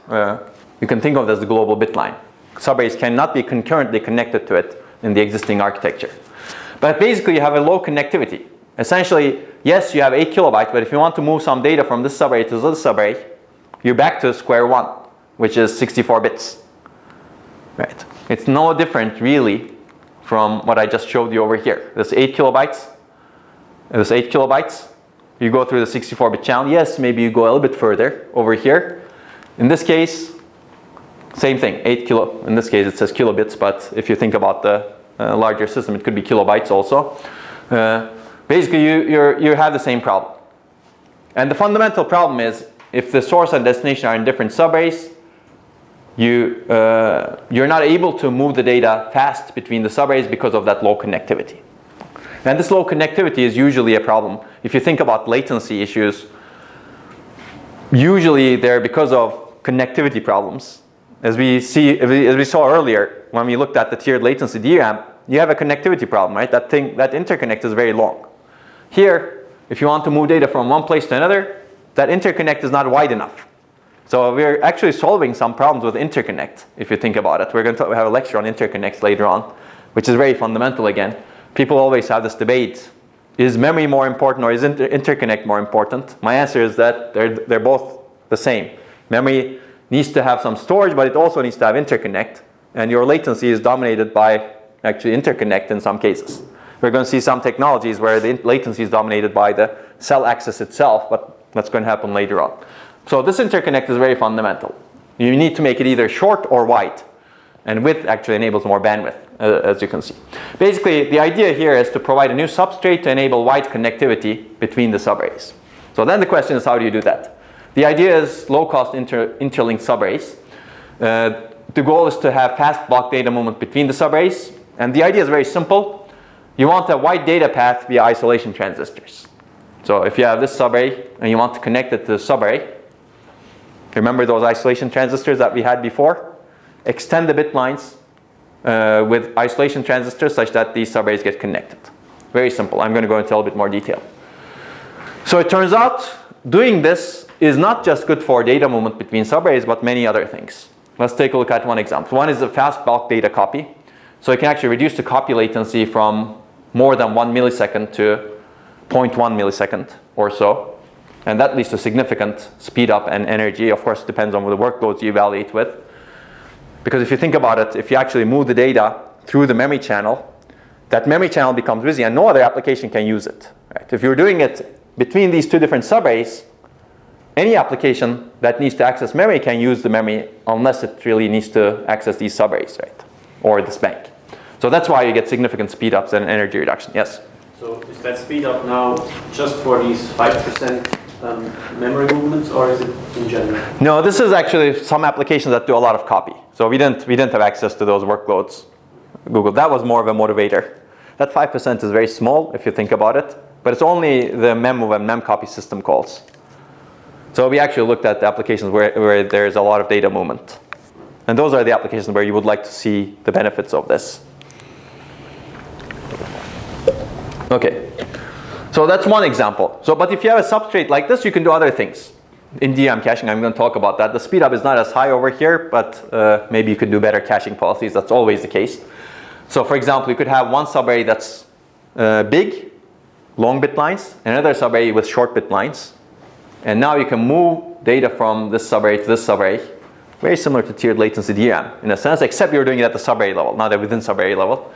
You can think of it as the global bit line. Subarrays cannot be concurrently connected to it in the existing architecture. But basically you have a low connectivity. Essentially, yes, you have 8 kilobytes, but if you want to move some data from this subarray to this subarray, you're back to square one, which is 64 bits. Right? It's no different really from what I just showed you over here. This 8 kilobytes, you go through the 64-bit channel. Yes, maybe you go a little bit further over here. In this case, same thing, in this case it says kilobits, but if you think about the larger system, it could be kilobytes also. Basically, you have the same problem. And the fundamental problem is, if the source and destination are in different subarrays, you're not able to move the data fast between the subarrays because of that low connectivity. And this low connectivity is usually a problem. If you think about latency issues, usually they're because of connectivity problems. As we saw earlier, when we looked at the tiered latency DRAM, you have a connectivity problem, right? That interconnect is very long. Here, if you want to move data from one place to another, that interconnect is not wide enough. So we're actually solving some problems with interconnect, if you think about it. We're going to have a lecture on interconnects later on, which is very fundamental again. People always have this debate. Is memory more important or is interconnect more important? My answer is that they're both the same. Memory needs to have some storage, but it also needs to have interconnect. And your latency is dominated by actually interconnect in some cases. We're going to see some technologies where the latency is dominated by the cell access itself, but that's going to happen later on. So this interconnect is very fundamental. You need to make it either short or wide. And width actually enables more bandwidth, as you can see. Basically, the idea here is to provide a new substrate to enable wide connectivity between the subarrays. So then the question is, how do you do that? The idea is low-cost interlinked subarrays. The goal is to have fast bulk data movement between the subarrays. And the idea is very simple. You want a wide data path via isolation transistors. So if you have this subarray and you want to connect it to the subarray, Remember those isolation transistors that we had before? Extend the bit lines with isolation transistors such that these subarrays get connected. Very simple. I'm going to go into a little bit more detail. So it turns out doing this is not just good for data movement between subarrays, but many other things. Let's take a look at one example. One is a fast bulk data copy. So it can actually reduce the copy latency from more than 1 millisecond to 0.1 millisecond or so. And that leads to significant speed up and energy. Of course, it depends on the workloads you evaluate with. Because if you think about it, if you actually move the data through the memory channel, that memory channel becomes busy and no other application can use it. Right? If you're doing it between these two different subarrays, any application that needs to access memory can use the memory unless it really needs to access these subarrays, right? Or this bank. So that's why you get significant speed ups and energy reduction. Yes? So is that speed up now just for these 5% memory movements, or is it in general? No, this is actually some applications that do a lot of copy. So we didn't have access to those workloads. Google, that was more of a motivator. That 5% is very small if you think about it, but it's only the memmove and memcopy system calls. So we actually looked at the applications where there's a lot of data movement. And those are the applications where you would like to see the benefits of this. Okay, so that's one example. So, but if you have a substrate like this, you can do other things. In DRAM caching, I'm going to talk about that. The speed up is not as high over here, but maybe you could do better caching policies. That's always the case. So for example, you could have one subarray that's big, long bit lines, and another subarray with short bit lines. And now you can move data from this subarray to this subarray. Very similar to tiered latency DRAM in a sense, except you're doing it at the subarray level, not at within subarray level.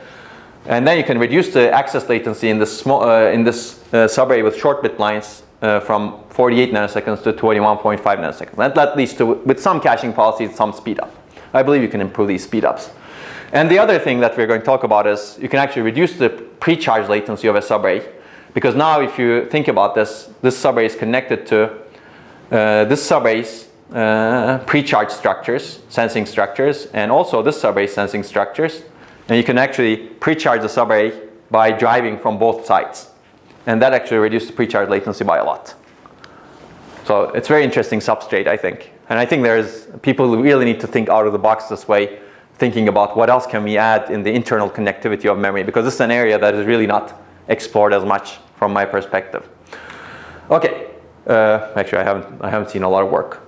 And then you can reduce the access latency in this subarray with short bit lines from 48 nanoseconds to 21.5 nanoseconds. And that leads to, with some caching policies, some speed up. I believe you can improve these speed ups. And the other thing that we're going to talk about is you can actually reduce the pre-charge latency of a subarray. Because now if you think about this, this subarray is connected to this subarray's pre-charge structures, sensing structures, and also this subarray sensing structures. And you can actually pre-charge the subarray by driving from both sides. And that actually reduces the pre-charge latency by a lot. So it's very interesting substrate, I think. And I think there's people who really need to think out of the box this way, thinking about what else can we add in the internal connectivity of memory, because this is an area that is really not explored as much from my perspective. Okay, actually I haven't seen a lot of work.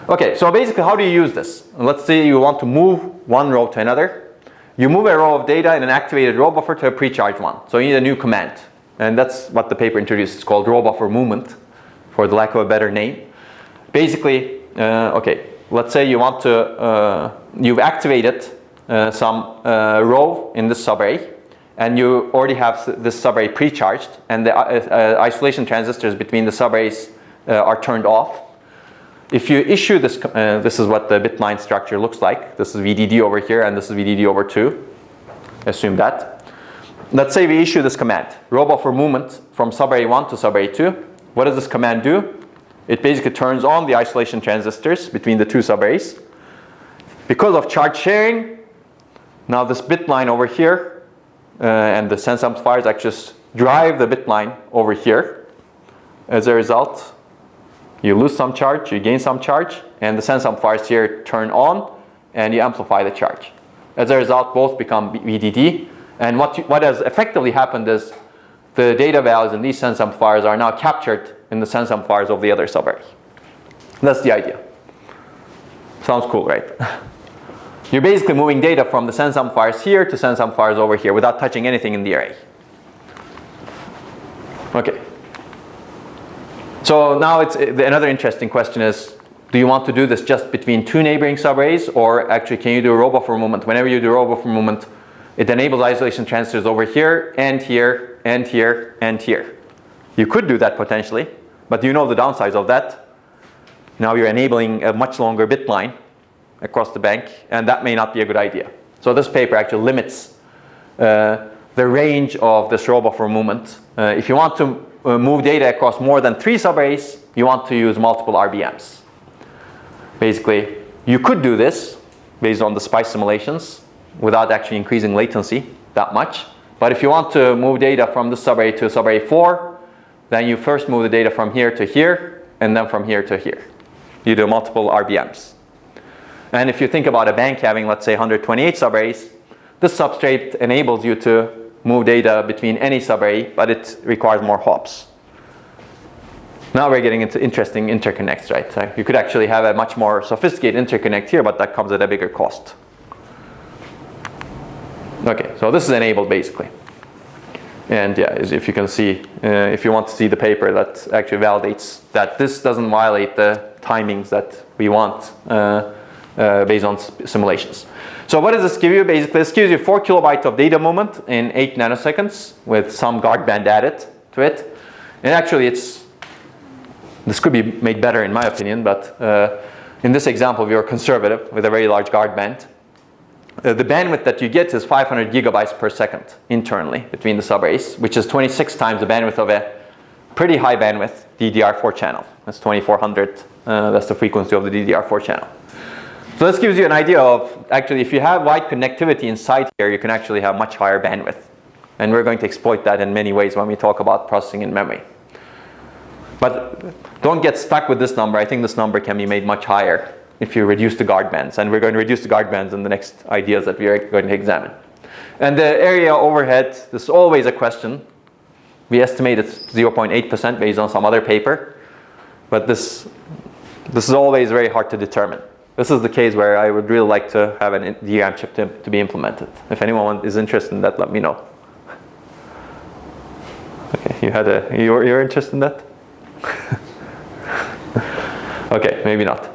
Okay, so basically how do you use this? Let's say you want to move one row to another. You move a row of data in an activated row buffer to a pre-charged one. So you need a new command. And that's what the paper introduced. It's called row buffer movement, for the lack of a better name. Basically, okay, let's say you want to, you've activated some row in this subarray, and you already have this subarray pre-charged, and the isolation transistors between the subarrays are turned off. If you issue this, this is what the bit line structure looks like. This is VDD over here, and this is VDD over 2. Assume that. Let's say we issue this command, row buffer movement from subarray 1 to subarray 2. What does this command do? It basically turns on the isolation transistors between the two subarrays. Because of charge sharing, now this bit line over here and the sense amplifiers actually just drive the bit line over here. As a result, you lose some charge, you gain some charge, and the sense amplifiers here turn on and you amplify the charge. As a result, both become VDD. And what has effectively happened is the data values in these sense amplifiers are now captured in the sense amplifiers of the other subarray. That's the idea. Sounds cool, right? You're basically moving data from the sense amplifiers here to sense amplifiers over here without touching anything in the array. Okay. So now another interesting question is, do you want to do this just between two neighboring subarrays, or actually can you do a row buffer movement? Whenever you do a row buffer movement, it enables isolation transistors over here, and here, and here, and here. You could do that potentially, but you know the downsides of that. Now you're enabling a much longer bit line across the bank, and that may not be a good idea. So this paper actually limits the range of this row buffer movement. If you want to move data across more than 3 subarrays, you want to use multiple RBMs. Basically, you could do this based on the SPICE simulations without actually increasing latency that much. But if you want to move data from this subarray to subarray 4, then you first move the data from here to here, and then from here to here. you do multiple RBMs. And if you think about a bank having, let's say, 128 subarrays, this substrate enables you to move data between any subarray, but it requires more hops. Now we're getting into interesting interconnects, right? So you could actually have a much more sophisticated interconnect here, but that comes at a bigger cost. Okay, so this is enabled basically. And yeah, as if you can see, if you want to see the paper that actually validates that this doesn't violate the timings that we want based on simulations. So what does this give you? Basically, this gives you 4 kilobytes of data movement in 8 nanoseconds with some guard band added to it. And actually, this could be made better in my opinion, but in this example, we are conservative with a very large guard band. The bandwidth that you get is 500 gigabytes per second internally between the subarrays, which is 26 times the bandwidth of a pretty high bandwidth DDR4 channel. That's 2400, that's the frequency of the DDR4 channel. So this gives you an idea of, actually, if you have wide connectivity inside here, you can actually have much higher bandwidth. And we're going to exploit that in many ways when we talk about processing in memory. But don't get stuck with this number. I think this number can be made much higher if you reduce the guard bands. And we're going to reduce the guard bands in the next ideas that we are going to examine. And the area overhead, this is always a question. We estimate it's 0.8% based on some other paper. But this is always very hard to determine. This is the case where I would really like to have a DRAM chip to be implemented. If anyone is interested in that, let me know. Okay, you're interested in that? Okay, maybe not.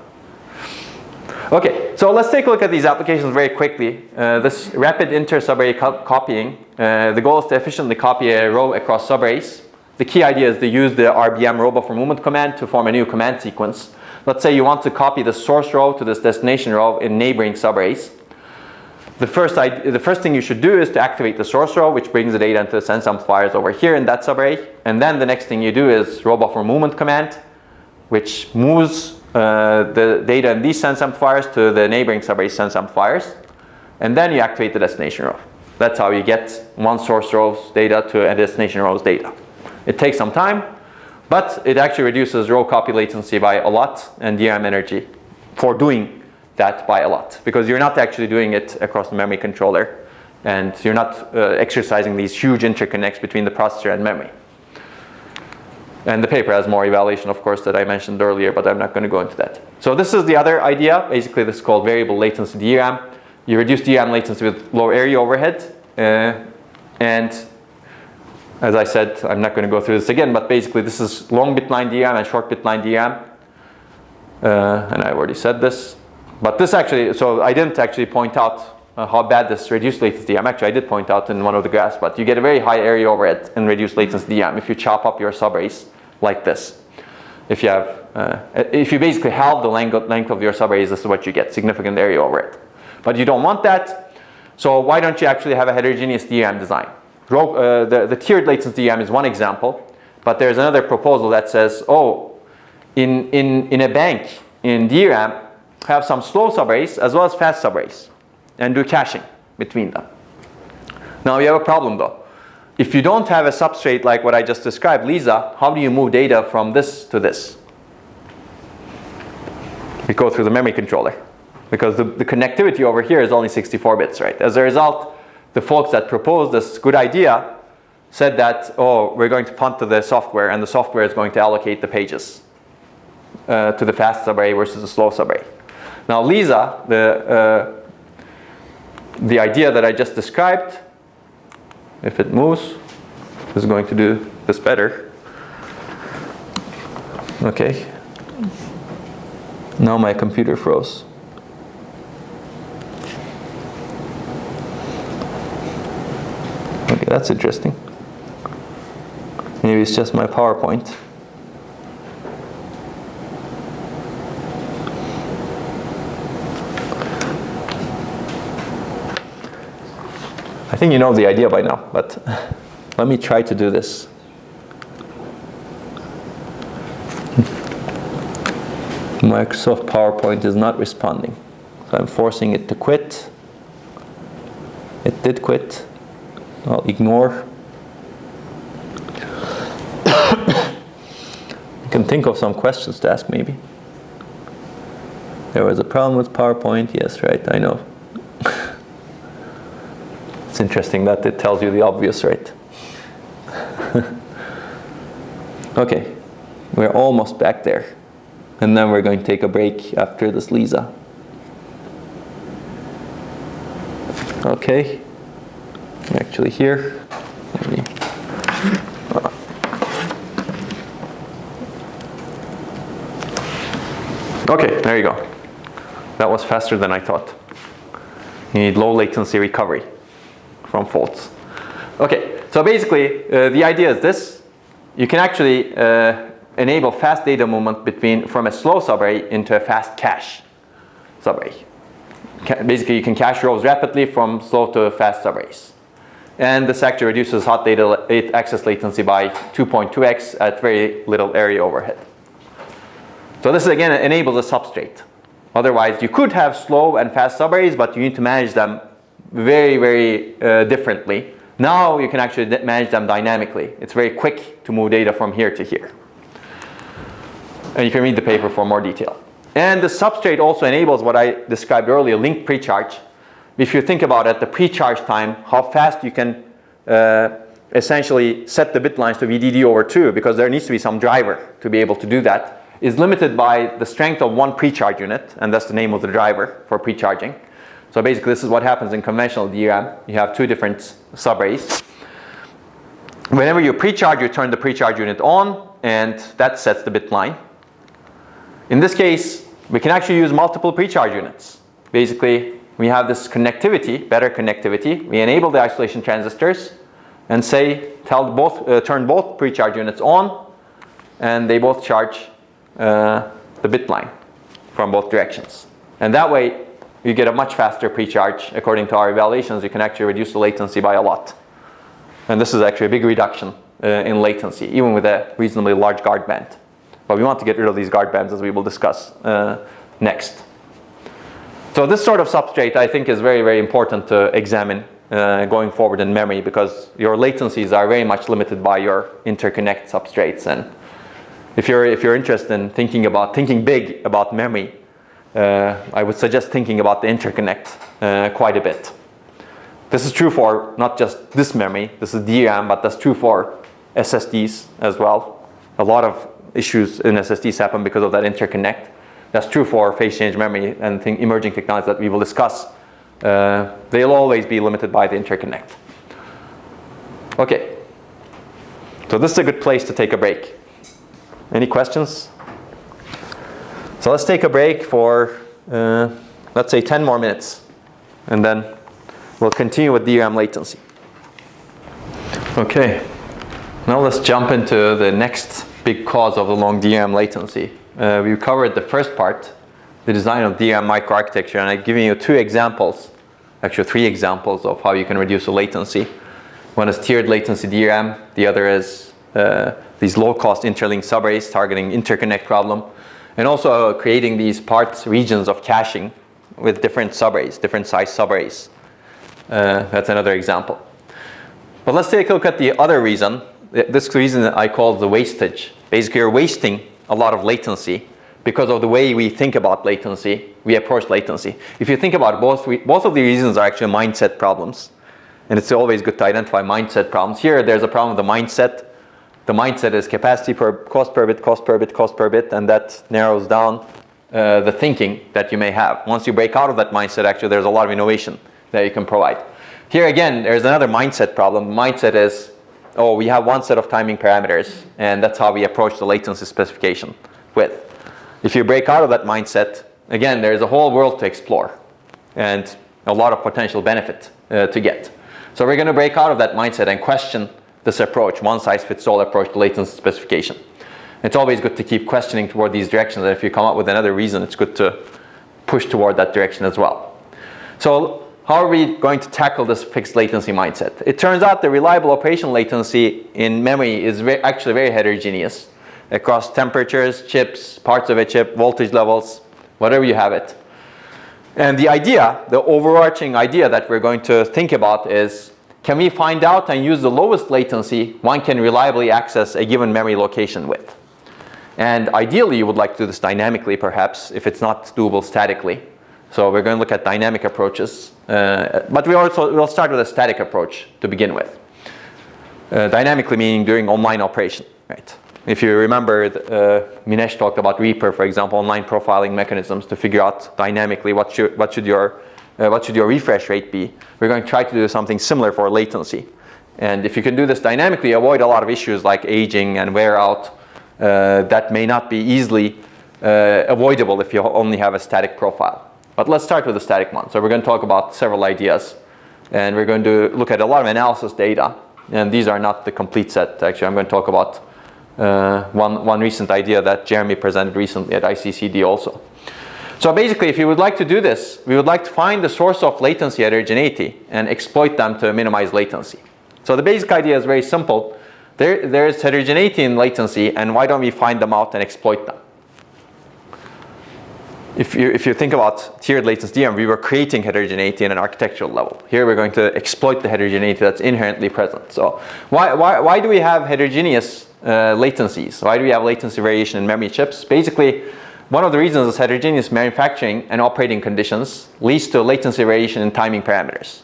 Okay, so let's take a look at these applications very quickly. This rapid inter-subarray copying, the goal is to efficiently copy a row across subarrays. The key idea is to use the RBM row buffer movement command to form a new command sequence. Let's say you want to copy the source row to this destination row in neighboring subarrays. The first thing you should do is to activate the source row, which brings the data into the sense amplifiers over here in that subarray. And then the next thing you do is row buffer movement command, which moves the data in these sense amplifiers to the neighboring subarray sense amplifiers. And then you activate the destination row. That's how you get one source row's data to a destination row's data. It takes some time, but it actually reduces row copy latency by a lot and DRAM energy for doing that by a lot, because you're not actually doing it across the memory controller and you're not exercising these huge interconnects between the processor and memory. And the paper has more evaluation, of course, that I mentioned earlier, but I'm not going to go into that. So this is the other idea. Basically, this is called variable latency DRAM. You reduce DRAM latency with low area overhead. And as I said, I'm not going to go through this again, but basically this is long bit line DRAM and short bit line DRAM. And I've already said this. But this actually, so I didn't actually point out how bad this reduced latency DRAM. Actually, I did point out in one of the graphs, but you get a very high area overhead in reduced latency DRAM if you chop up your subarrays like this. If you basically halve the length of your subarrays, this is what you get, significant area overhead. But you don't want that, so why don't you actually have a heterogeneous DRAM design? The tiered latency DRAM is one example, but there's another proposal that says, oh, in a bank, in DRAM, have some slow subarrays as well as fast subarrays, and do caching between them. Now you have a problem though. If you don't have a substrate like what I just described, Lisa, how do you move data from this to this? We go through the memory controller, because the connectivity over here is only 64 bits, right? As a result, the folks that proposed this good idea said that, oh, we're going to punt to the software, and the software is going to allocate the pages to the fast subarray versus the slow subarray. Now Lisa, the idea that I just described, if it moves, is going to do this better. Okay. Now my computer froze. Okay, that's interesting. Maybe it's just my PowerPoint. I think you know the idea by now, but let me try to do this. Microsoft PowerPoint is not responding, so I'm forcing it to quit. It did quit. I'll ignore. You can think of some questions to ask maybe. There was a problem with PowerPoint. Yes, right, I know. It's interesting that it tells you the obvious, right? Okay, we're almost back there. And then we're going to take a break after this Lisa. Okay, we're actually here. Okay, there you go. That was faster than I thought. You need low latency recovery from faults. Okay, so basically the idea is this. You can actually enable fast data movement from a slow subarray into a fast cache subarray. Basically, you can cache rows rapidly from slow to fast subarrays. And this actually reduces hot data access latency by 2.2x at very little area overhead. So this again enables a substrate. Otherwise, you could have slow and fast subarrays, but you need to manage them very, very differently. Now you can actually manage them dynamically. It's very quick to move data from here to here. And you can read the paper for more detail. And the substrate also enables what I described earlier, linked precharge. If you think about it, the precharge time, how fast you can essentially set the bit lines to VDD over 2, because there needs to be some driver to be able to do that, is limited by the strength of one precharge unit, and that's the name of the driver for precharging. So basically this is what happens in conventional DRAM. You have two different subarrays. Whenever you precharge, you turn the precharge unit on, and that sets the bit line. In this case, we can actually use multiple precharge units. Basically, we have this connectivity, better connectivity. We enable the isolation transistors and say, turn both precharge units on, and they both charge the bit line from both directions. And that way, you get a much faster precharge. According to our evaluations, you can actually reduce the latency by a lot. And this is actually a big reduction in latency, even with a reasonably large guard band. But we want to get rid of these guard bands, as we will discuss next. So this sort of substrate, I think, is very, very important to examine going forward in memory, because your latencies are very much limited by your interconnect substrates. And if you're interested in thinking big about memory, I would suggest thinking about the interconnect quite a bit. This is true for not just this memory, this is DRAM, but that's true for SSDs as well. A lot of issues in SSDs happen because of that interconnect. That's true for phase change memory and emerging technologies that we will discuss. They'll always be limited by the interconnect. Okay, so this is a good place to take a break. Any questions? So let's take a break for, let's say 10 more minutes, and then we'll continue with DRAM latency. Okay, now let's jump into the next big cause of the long DRAM latency. We covered the first part, the design of DRAM microarchitecture, and I've given you two examples, actually three examples of how you can reduce the latency. One is tiered-latency DRAM, the other is these low-cost interlinked subarrays targeting interconnect problem, and also creating these regions of caching with different subarrays, different size subarrays. That's another example. But let's take a look at the other reason. This reason I call the wastage. Basically, you're wasting a lot of latency because of the way we think about latency, we approach latency. If you think about it, both of the reasons are actually mindset problems. And it's always good to identify mindset problems. Here, there's a problem with the mindset. The mindset is capacity per cost per bit, cost per bit, cost per bit, and that narrows down the thinking that you may have. Once you break out of that mindset, actually, there's a lot of innovation that you can provide. Here again, there's another mindset problem. Mindset is, oh, we have one set of timing parameters, and that's how we approach the latency specification with. If you break out of that mindset, again, there's a whole world to explore and a lot of potential benefit to get. So we're going to break out of that mindset and question this approach, one-size-fits-all approach to latency specification. It's always good to keep questioning toward these directions, and if you come up with another reason, it's good to push toward that direction as well. So how are we going to tackle this fixed latency mindset? It turns out the reliable operation latency in memory is actually very heterogeneous across temperatures, chips, parts of a chip, voltage levels, whatever you have it. And the idea, the overarching idea that we're going to think about is, can we find out and use the lowest latency one can reliably access a given memory location with? And ideally, you would like to do this dynamically, perhaps, if it's not doable statically. So we're going to look at dynamic approaches. But we'll start with a static approach to begin with. Dynamically meaning during online operation, right? If you remember, Minesh talked about Reaper, for example, online profiling mechanisms to figure out dynamically what should your refresh rate be. We're going to try to do something similar for latency. And if you can do this dynamically, avoid a lot of issues like aging and wear out that may not be easily avoidable if you only have a static profile. But let's start with the static one. So we're going to talk about several ideas, and we're going to look at a lot of analysis data. And these are not the complete set. Actually, I'm going to talk about one recent idea that Jeremy presented recently at ICCD also. So basically, if you would like to do this, we would like to find the source of latency heterogeneity and exploit them to minimize latency. So the basic idea is very simple. There is heterogeneity in latency, and why don't we find them out and exploit them? If you think about tiered-latency DRAM, we were creating heterogeneity in an architectural level. Here we're going to exploit the heterogeneity that's inherently present. So why do we have heterogeneous latencies? Why do we have latency variation in memory chips? Basically, one of the reasons is heterogeneous manufacturing and operating conditions leads to latency variation in timing parameters.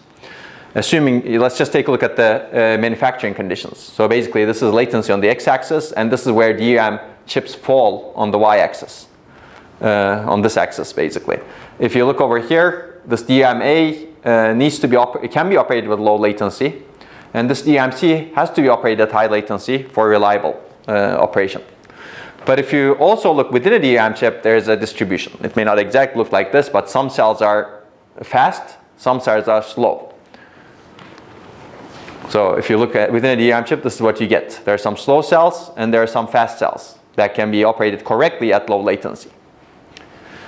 Assuming, let's just take a look at the manufacturing conditions. So basically, this is latency on the x-axis, and this is where DRAM chips fall on the y-axis. On this axis, basically. If you look over here, this DRAM A it can be operated with low latency, and this DRAM C has to be operated at high latency for reliable operation. But if you also look within a DRAM chip, there's a distribution. It may not exactly look like this, but some cells are fast, some cells are slow. So if you look at within a DRAM chip, this is what you get. There are some slow cells and there are some fast cells that can be operated correctly at low latency.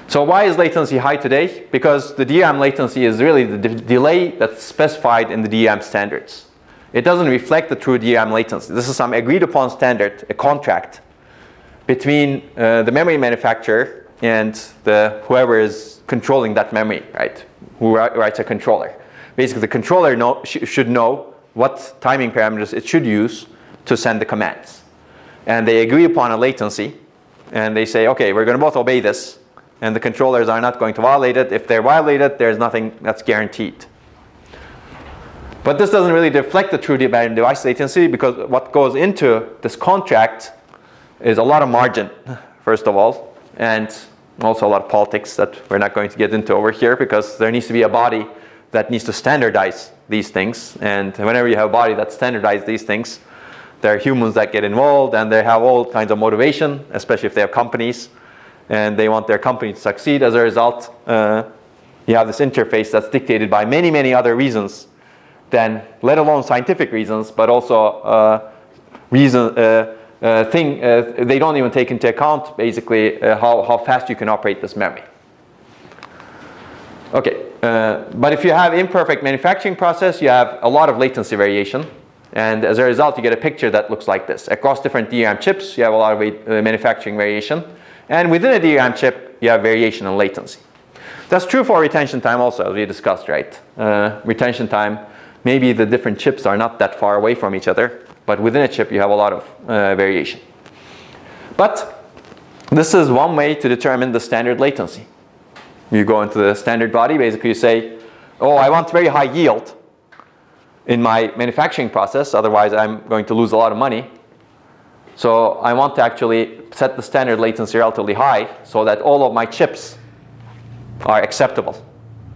So why is latency high today? Because the DRAM latency is really the delay that's specified in the DRAM standards. It doesn't reflect the true DRAM latency. This is some agreed upon standard, a contract between the memory manufacturer and whoever is controlling that memory, right? Who writes a controller. Basically, the controller should know what timing parameters it should use to send the commands. And they agree upon a latency, and they say, okay, we're going to both obey this, and the controllers are not going to violate it. If they're violated, there's nothing that's guaranteed. But this doesn't really reflect the true device latency, because what goes into this contract is a lot of margin, first of all, and also a lot of politics that we're not going to get into over here, because there needs to be a body that needs to standardize these things. And whenever you have a body that standardizes these things, there are humans that get involved, and they have all kinds of motivation, especially if they have companies and they want their company to succeed. As a result, you have this interface that's dictated by many, many other reasons than, let alone scientific reasons, but also they don't even take into account basically how fast you can operate this memory. Okay, but if you have imperfect manufacturing process, you have a lot of latency variation, and as a result, you get a picture that looks like this. Across different DRAM chips, you have a lot of manufacturing variation, and within a DRAM chip, you have variation in latency. That's true for retention time also, as we discussed, right? Retention time, maybe the different chips are not that far away from each other, but within a chip, you have a lot of variation. But this is one way to determine the standard latency. You go into the standard body, basically you say, oh, I want very high yield in my manufacturing process, otherwise I'm going to lose a lot of money. So I want to actually set the standard latency relatively high so that all of my chips are acceptable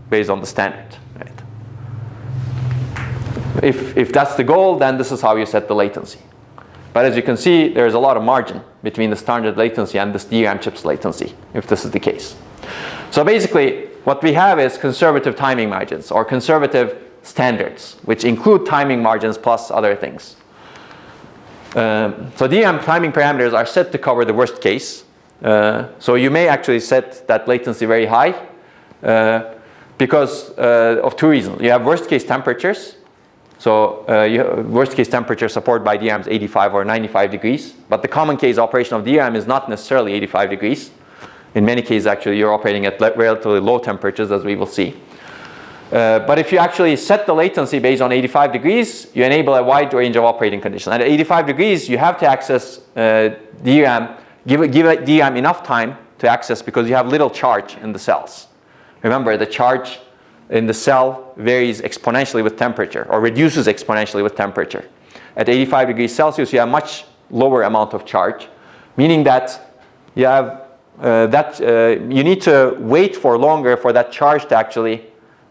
based on the standard. Right? If that's the goal, then this is how you set the latency. But as you can see, there's a lot of margin between the standard latency and this DRAM chip's latency, if this is the case. So basically, what we have is conservative timing margins, or conservative standards, which include timing margins plus other things. So DRAM timing parameters are set to cover the worst case. So you may actually set that latency very high because of two reasons. You have worst case temperatures. So worst case temperature supported by DRAM is 85 or 95 degrees. But the common case operation of DRAM is not necessarily 85 degrees. In many cases, actually, you're operating at relatively low temperatures, as we will see. But if you actually set the latency based on 85 degrees, you enable a wide range of operating conditions. And at 85 degrees, you have to access DRAM give a DRAM enough time to access because you have little charge in the cells. Remember, the charge in the cell varies exponentially with temperature, or reduces exponentially with temperature. At 85 degrees Celsius, you have much lower amount of charge, meaning that you have you need to wait for longer for that charge to actually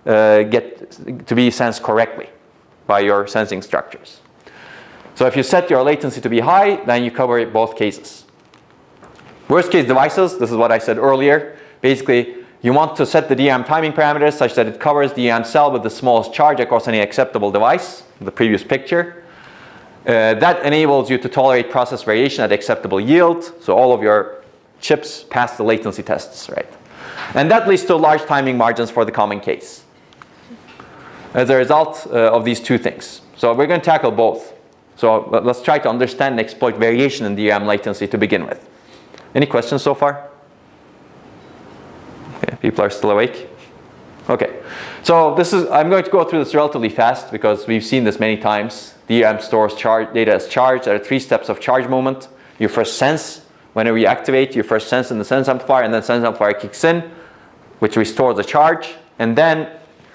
get to be sensed correctly by your sensing structures. So if you set your latency to be high, then you cover both cases. Worst case devices, this is what I said earlier. Basically, you want to set the DRAM timing parameters such that it covers the DRAM cell with the smallest charge across any acceptable device, the previous picture. That enables you to tolerate process variation at acceptable yield, so all of your chips pass the latency tests, right? And that leads to large timing margins for the common case as a result of these two things. So we're going to tackle both. So let's try to understand and exploit variation in DRAM latency to begin with. Any questions so far? Okay, people are still awake? Okay, so I'm going to go through this relatively fast because we've seen this many times. DRAM stores data as charge. There are 3 steps of charge movement. You first sense. Whenever you activate, you first sense in the sense amplifier, and then sense amplifier kicks in, which restores the charge, and then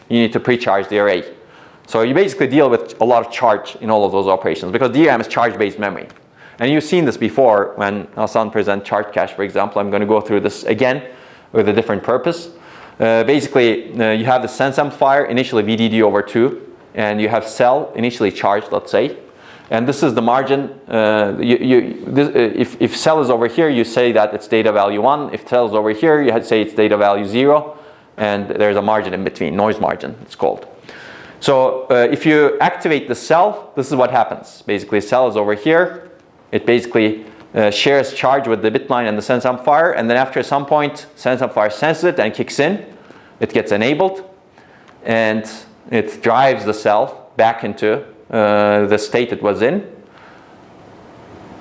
you need to pre-charge the array. So you basically deal with a lot of charge in all of those operations because DRAM is charge-based memory. And you've seen this before when Hassan presents charge cache, for example. I'm going to go through this again with a different purpose. Basically, you have the sense amplifier, initially VDD over 2, and you have cell initially charged, let's say. And this is the margin. If cell is over here, you say that it's data value 1. If cell is over here, you say it's data value 0. And there's a margin in between, noise margin it's called. So if you activate the cell, this is what happens. Basically, cell is over here. It basically shares charge with the bit line and the sense amplifier. And then after some point, sense amplifier senses it and kicks in. It gets enabled. And it drives the cell back into the state it was in.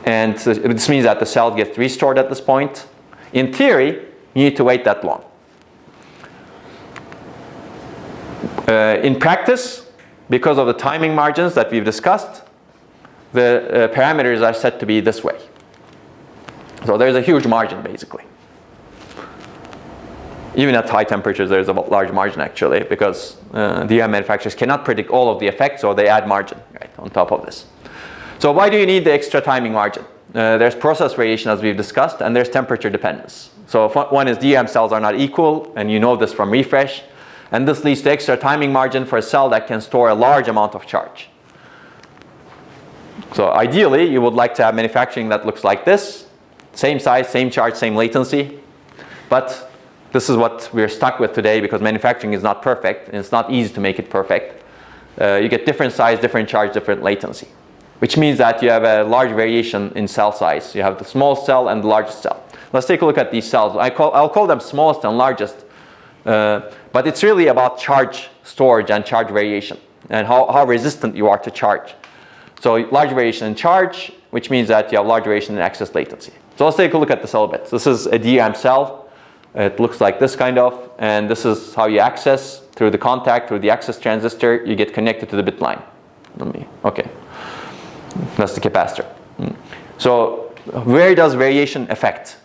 And this means that the cell gets restored at this point. In theory, you need to wait that long. In practice, because of the timing margins that we've discussed, the parameters are set to be this way. So there's a huge margin, basically. Even at high temperatures, there's a large margin, actually, because DRAM manufacturers cannot predict all of the effects, so they add margin right, on top of this. So why do you need the extra timing margin? There's process variation, as we've discussed, and there's temperature dependence. So one is DRAM cells are not equal, and you know this from refresh. And this leads to extra timing margin for a cell that can store a large amount of charge. So ideally, you would like to have manufacturing that looks like this. Same size, same charge, same latency. But this is what we're stuck with today because manufacturing is not perfect, and it's not easy to make it perfect. You get different size, different charge, different latency, which means that you have a large variation in cell size. You have the smallest cell and the largest cell. Let's take a look at these cells. I'll call them smallest and largest. But it's really about charge storage and charge variation and how resistant you are to charge. So large variation in charge, which means that you have large variation in access latency. So let's take a look at the cell bits. This is a DRAM cell. It looks like this kind of, and this is how you access through the contact, through the access transistor. You get connected to the bit line. Okay, that's the capacitor. So where does variation affect?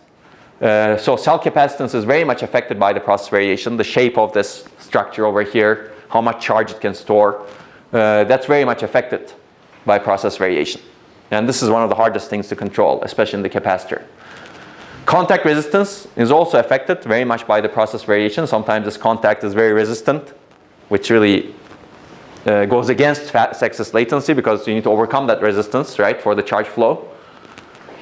So cell capacitance is very much affected by the process variation, the shape of this structure over here, how much charge it can store. That's very much affected by process variation. And this is one of the hardest things to control, especially in the capacitor. Contact resistance is also affected very much by the process variation. Sometimes this contact is very resistant, which really goes against excess latency because you need to overcome that resistance, right, for the charge flow.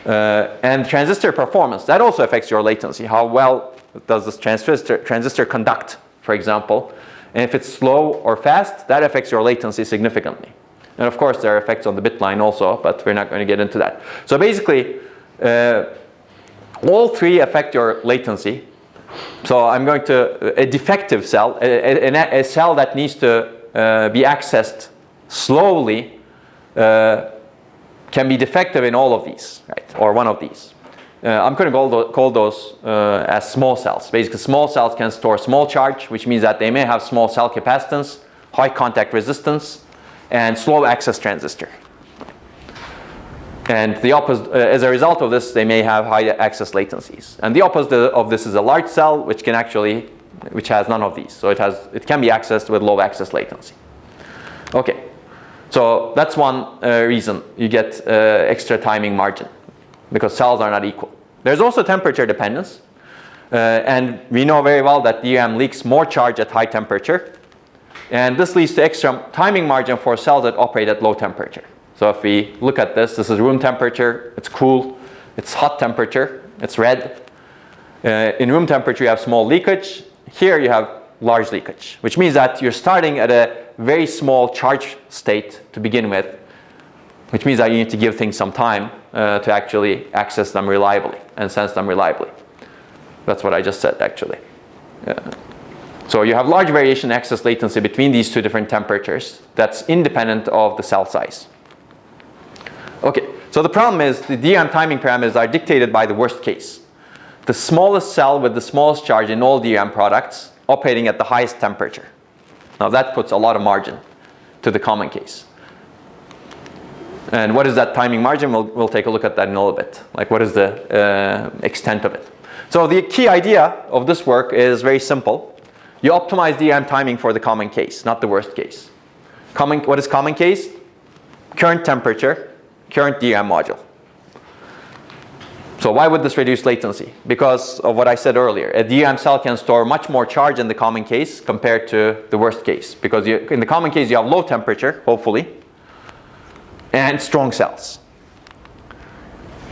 And transistor performance, that also affects your latency. How well does this transistor conduct, for example? And if it's slow or fast, that affects your latency significantly. And of course, there are effects on the bit line also, but we're not going to get into that. So basically, all three affect your latency. So I'm going to, a defective cell, a cell that needs to be accessed slowly, can be defective in all of these, right, or one of these. I'm going to call those as small cells. Basically, small cells can store small charge, which means that they may have small cell capacitance, high contact resistance, and slow access transistor. And the opposite, as a result of this, they may have high access latencies. And the opposite of this is a large cell, which has none of these. So it can be accessed with low access latency. Okay, so that's one reason you get extra timing margin, because cells are not equal. There's also temperature dependence. And we know very well that DRAM leaks more charge at high temperature. And this leads to extra timing margin for cells that operate at low temperature. So if we look at this is room temperature, it's cool, it's hot temperature, it's red. In room temperature you have small leakage. Here you have large leakage, which means that you're starting at a very small charge state to begin with, which means that you need to give things some time to actually access them reliably and sense them reliably. That's what I just said, actually. So you have large variation in access latency between these two different temperatures that's independent of the cell size. Okay, so the problem is the DRAM timing parameters are dictated by the worst case. The smallest cell with the smallest charge in all DRAM products operating at the highest temperature. Now that puts a lot of margin to the common case. And what is that timing margin? We'll take a look at that in a little bit. Like what is the extent of it? So the key idea of this work is very simple. You optimize DRAM timing for the common case, not the worst case. What is common case? Current temperature, current DRAM module. So why would this reduce latency? Because of what I said earlier. A DRAM cell can store much more charge in the common case compared to the worst case. Because in the common case you have low temperature, hopefully, and strong cells.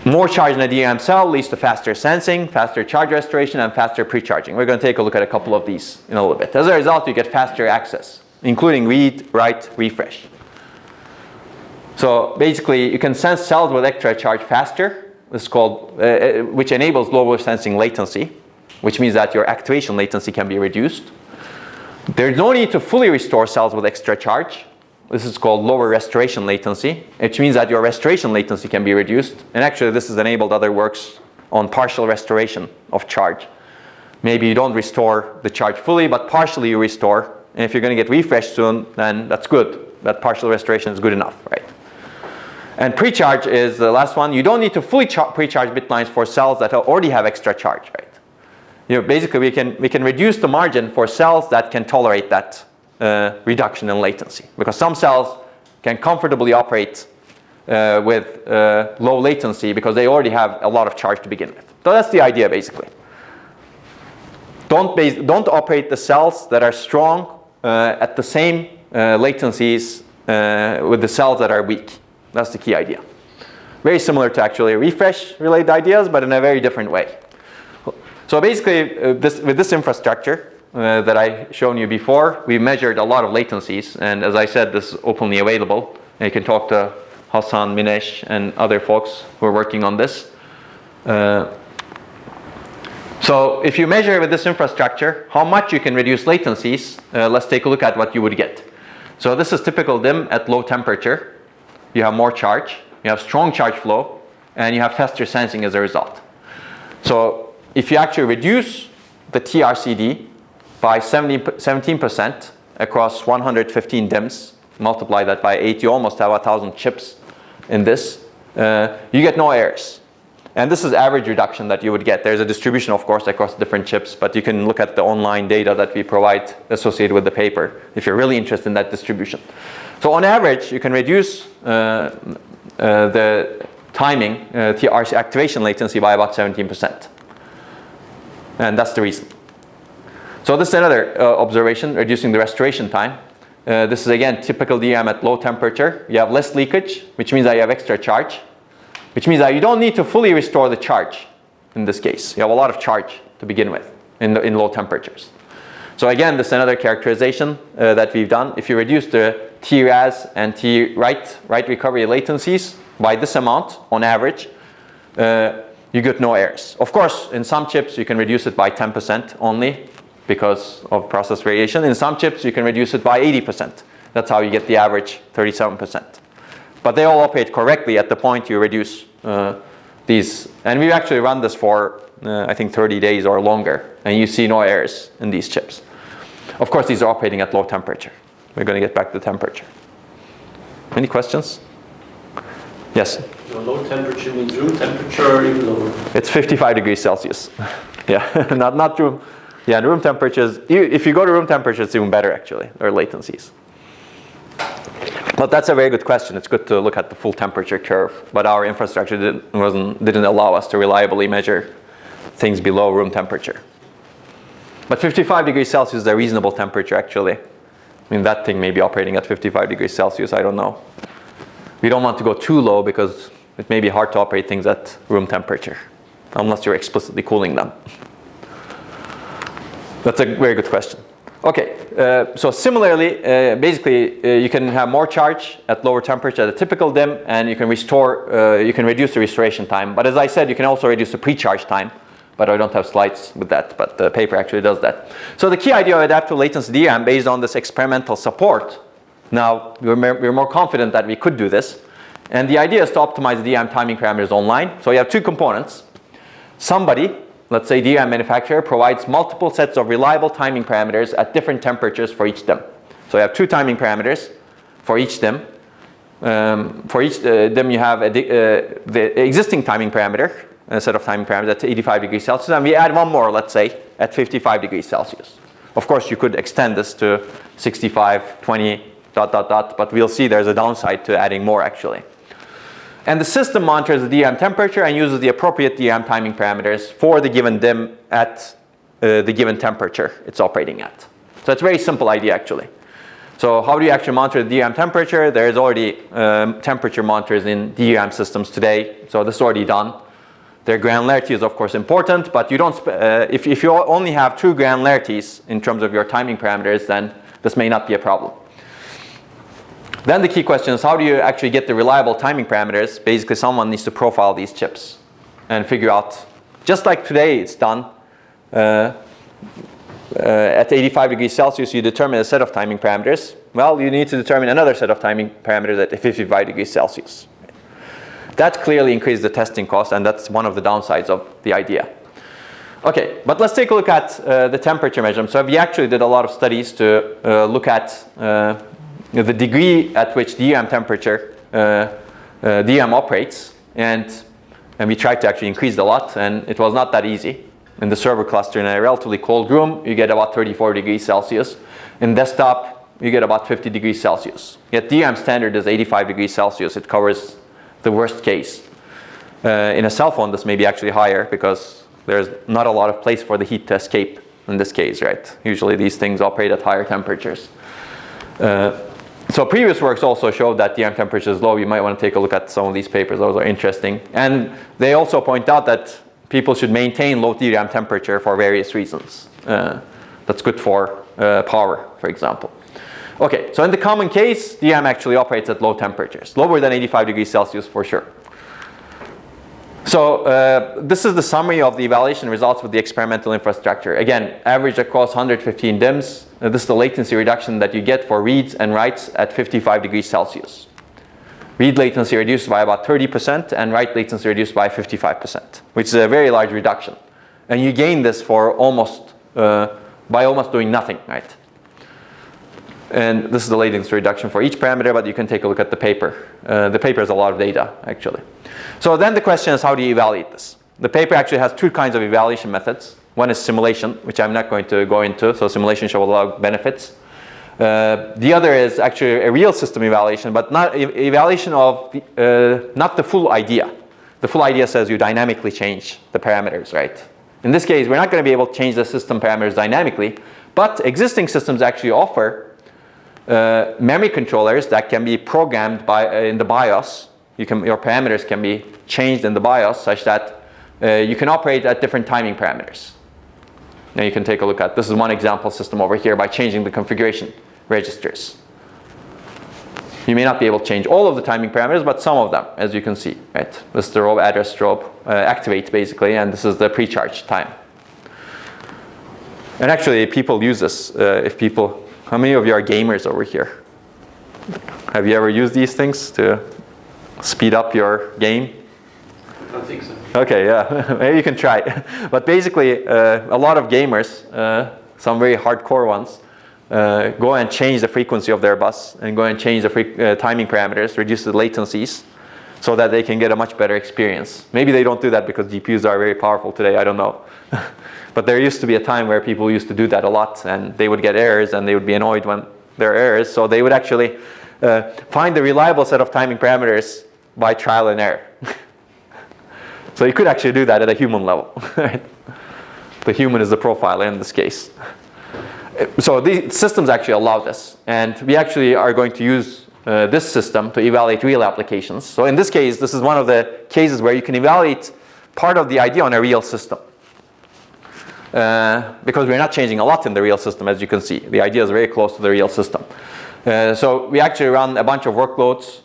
More charge in a DRAM cell leads to faster sensing, faster charge restoration, and faster pre-charging. We're going to take a look at a couple of these in a little bit. As a result, you get faster access, including read, write, refresh. So basically, you can sense cells with extra charge faster. This is called, which enables lower sensing latency, which means that your activation latency can be reduced. There's no need to fully restore cells with extra charge. This is called lower restoration latency, which means that your restoration latency can be reduced. And actually, this has enabled other works on partial restoration of charge. Maybe you don't restore the charge fully, but partially you restore. And if you're going to get refreshed soon, then that's good. That partial restoration is good enough, right? And pre-charge is the last one. You don't need to fully pre-charge bit lines for cells that already have extra charge, right? Basically, we can reduce the margin for cells that can tolerate that reduction in latency, because some cells can comfortably operate with low latency because they already have a lot of charge to begin with. So that's the idea, basically. Don't operate the cells that are strong at the same latencies with the cells that are weak. That's the key idea. Very similar to actually refresh-related ideas, but in a very different way. So basically, with this infrastructure that I shown you before, we measured a lot of latencies, and as I said, this is openly available. And you can talk to Hassan, Minesh, and other folks who are working on this. So if you measure with this infrastructure how much you can reduce latencies, let's take a look at what you would get. So this is typical DIMM at low temperature. You have more charge, you have strong charge flow, and you have faster sensing as a result. So if you actually reduce the TRCD by 17% across 115 DIMMs, multiply that by 8, you almost have 1,000 chips in this, you get no errors. And this is average reduction that you would get. There's a distribution, of course, across different chips, but you can look at the online data that we provide associated with the paper if you're really interested in that distribution. So on average, you can reduce the timing, TRC activation latency by about 17%. And that's the reason. So this is another observation, reducing the restoration time. This is again typical DRAM at low temperature. You have less leakage, which means that you have extra charge, which means that you don't need to fully restore the charge in this case. You have a lot of charge to begin with in low temperatures. So again, this is another characterization that we've done. If you reduce the TRAS and T-write recovery latencies by this amount on average, you get no errors. Of course, in some chips you can reduce it by 10% only because of process variation. In some chips you can reduce it by 80%. That's how you get the average 37%. But they all operate correctly at the point you reduce these. And we've actually run this for I think 30 days or longer, and you see no errors in these chips. Of course, these are operating at low temperature. We're going to get back to temperature. Any questions? Yes? So low temperature means room temperature or even lower? It's 55 degrees Celsius. Yeah, not room. Yeah, room temperatures, if you go to room temperature, it's even better actually, or latencies. But that's a very good question. It's good to look at the full temperature curve. But our infrastructure didn't allow us to reliably measure things below room temperature. But 55 degrees Celsius is a reasonable temperature actually. I mean, that thing may be operating at 55 degrees Celsius, I don't know. We don't want to go too low because it may be hard to operate things at room temperature, unless you're explicitly cooling them. That's a very good question. Okay, so similarly, basically, you can have more charge at lower temperature at a typical DIMM, and you can you can reduce the restoration time. But as I said, you can also reduce the pre-charge time. But I don't have slides with that, but the paper actually does that. So the key idea of adaptive latency DRAM, based on this experimental support, now we're more confident that we could do this. And the idea is to optimize the DRAM timing parameters online. So you have two components. Somebody, let's say DRAM manufacturer, provides multiple sets of reliable timing parameters at different temperatures for each DIMM. So you have two timing parameters for each DIMM. For each DIMM you have the existing timing parameter, a set of timing parameters at 85 degrees Celsius, and we add one more, let's say, at 55 degrees Celsius. Of course, you could extend this to 65, 20, ... but we'll see there's a downside to adding more actually. And the system monitors the DRAM temperature and uses the appropriate DRAM timing parameters for the given DIMM at the given temperature it's operating at. So it's a very simple idea actually. So how do you actually monitor the DRAM temperature? There's already temperature monitors in DRAM systems today, so this is already done. Their granularity is of course important, but you don't if you only have two granularities in terms of your timing parameters, then this may not be a problem. Then the key question is, how do you actually get the reliable timing parameters? Basically, someone needs to profile these chips and figure out, just like today it's done, at 85 degrees Celsius you determine a set of timing parameters. Well, you need to determine another set of timing parameters at 55 degrees Celsius. That clearly increases the testing cost, and that's one of the downsides of the idea. Okay, but let's take a look at the temperature measurement. So we actually did a lot of studies to look at the degree at which DRAM temperature DRAM operates, and we tried to actually increase it a lot, and it was not that easy. In the server cluster, in a relatively cold room, you get about 34 degrees Celsius. In desktop, you get about 50 degrees Celsius. Yet DRAM standard is 85 degrees Celsius. It covers the worst case. In a cell phone, this may be actually higher because there's not a lot of place for the heat to escape in this case, right? Usually these things operate at higher temperatures. So previous works also showed that DRAM temperature is low. You might want to take a look at some of these papers. Those are interesting. And they also point out that people should maintain low DRAM temperature for various reasons. That's good for power, for example. Okay, so in the common case, DRAM actually operates at low temperatures, lower than 85 degrees Celsius for sure. So this is the summary of the evaluation results with the experimental infrastructure. Again, averaged across 115 DIMMs. This is the latency reduction that you get for reads and writes at 55 degrees Celsius. Read latency reduced by about 30% and write latency reduced by 55%, which is a very large reduction. And you gain this for by almost doing nothing, right? And this is the latency reduction for each parameter, but you can take a look at the paper. The paper has a lot of data, actually. So then the question is, how do you evaluate this? The paper actually has two kinds of evaluation methods. One is simulation, which I'm not going to go into, so simulation shows a lot of benefits. The other is actually a real system evaluation, but not evaluation of not the full idea. The full idea says you dynamically change the parameters, right? In this case, we're not going to be able to change the system parameters dynamically, but existing systems actually offer memory controllers that can be programmed in the BIOS. Your parameters can be changed in the BIOS such that you can operate at different timing parameters. Now you can take a look at, this is one example system over here by changing the configuration registers. You may not be able to change all of the timing parameters, but some of them, as you can see, right? This is the row address strobe activate basically, and this is the pre-charge time. And actually people use this. How many of you are gamers over here? Have you ever used these things to speed up your game? I don't think so. Okay, yeah, maybe you can try. But basically, a lot of gamers, some very hardcore ones, go and change the frequency of their bus and go and change the timing parameters, reduce the latencies, so that they can get a much better experience. Maybe they don't do that because GPUs are very powerful today, I don't know. But there used to be a time where people used to do that a lot, and they would get errors and they would be annoyed when there are errors. So they would actually find a reliable set of timing parameters by trial and error. So you could actually do that at a human level. Right? The human is the profiler in this case. So these systems actually allow this. And we actually are going to use this system to evaluate real applications. So in this case, this is one of the cases where you can evaluate part of the idea on a real system. Because we're not changing a lot in the real system, as you can see. The idea is very close to the real system. So we actually run a bunch of workloads.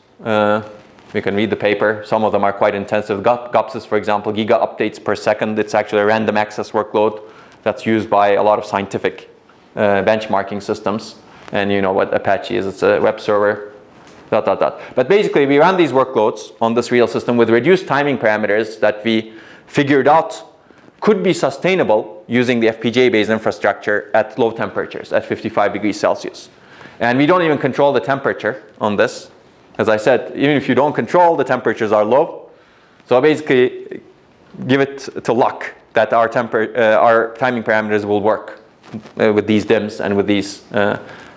We can read the paper. Some of them are quite intensive. GUPS, for example, giga updates per second. It's actually a random access workload that's used by a lot of scientific benchmarking systems. And you know what Apache is. It's a web server. But basically, we run these workloads on this real system with reduced timing parameters that we figured out could be sustainable using the FPGA-based infrastructure at low temperatures, at 55 degrees Celsius. And we don't even control the temperature on this. As I said, even if you don't control, the temperatures are low. So basically, give it to luck that our timing parameters will work with these DIMMs and with these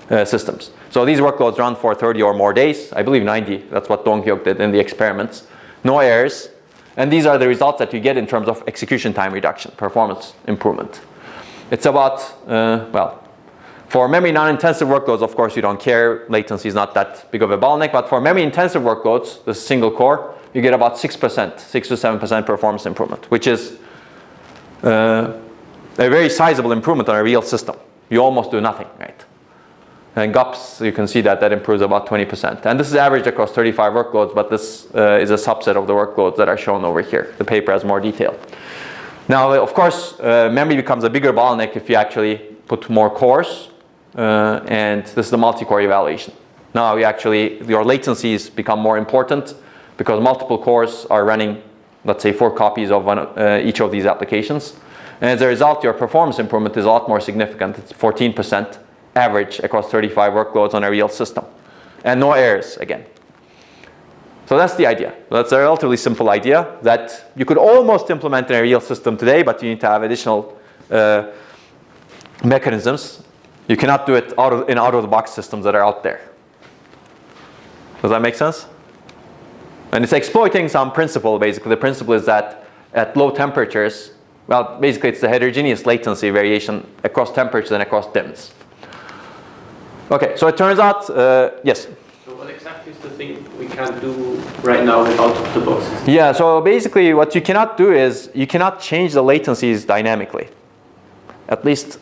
systems. So these workloads run for 30 or more days. I believe 90. That's what Donghyuk did in the experiments. No errors. And these are the results that you get in terms of execution time reduction, performance improvement. It's about, well, for memory non-intensive workloads, of course, you don't care. Latency is not that big of a bottleneck. But for memory intensive workloads, the single core, you get about 6%, 6 to 7% performance improvement, which is a very sizable improvement on a real system. You almost do nothing, right? And GUPS, you can see that improves about 20%. And this is averaged across 35 workloads, but this is a subset of the workloads that are shown over here. The paper has more detail. Now, of course, memory becomes a bigger bottleneck if you actually put more cores. And this is the multi-core evaluation. Now, your latencies become more important because multiple cores are running, let's say, 4 copies of each of these applications. And as a result, your performance improvement is a lot more significant. It's 14%. Average across 35 workloads on a real system. And no errors again. So that's the idea. That's a relatively simple idea that you could almost implement in a real system today, but you need to have additional mechanisms. You cannot do it in out-of-the-box systems that are out there. Does that make sense? And it's exploiting some principle, basically. The principle is that at low temperatures, well, basically it's the heterogeneous latency variation across temperatures and across DIMMs. Okay, so it turns out, yes? So what exactly is the thing we can't do right now with out-of-the-box systems? Yeah, so basically what you cannot do is you cannot change the latencies dynamically. At least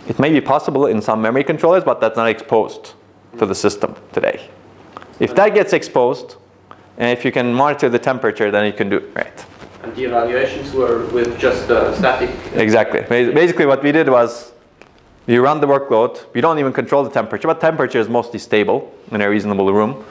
it may be possible in some memory controllers, but that's not exposed to the system today. If that gets exposed, and if you can monitor the temperature, then you can do it, right? And the evaluations were with just static? Exactly. Basically what we did was, you run the workload, you don't even control the temperature, but temperature is mostly stable in a reasonable room.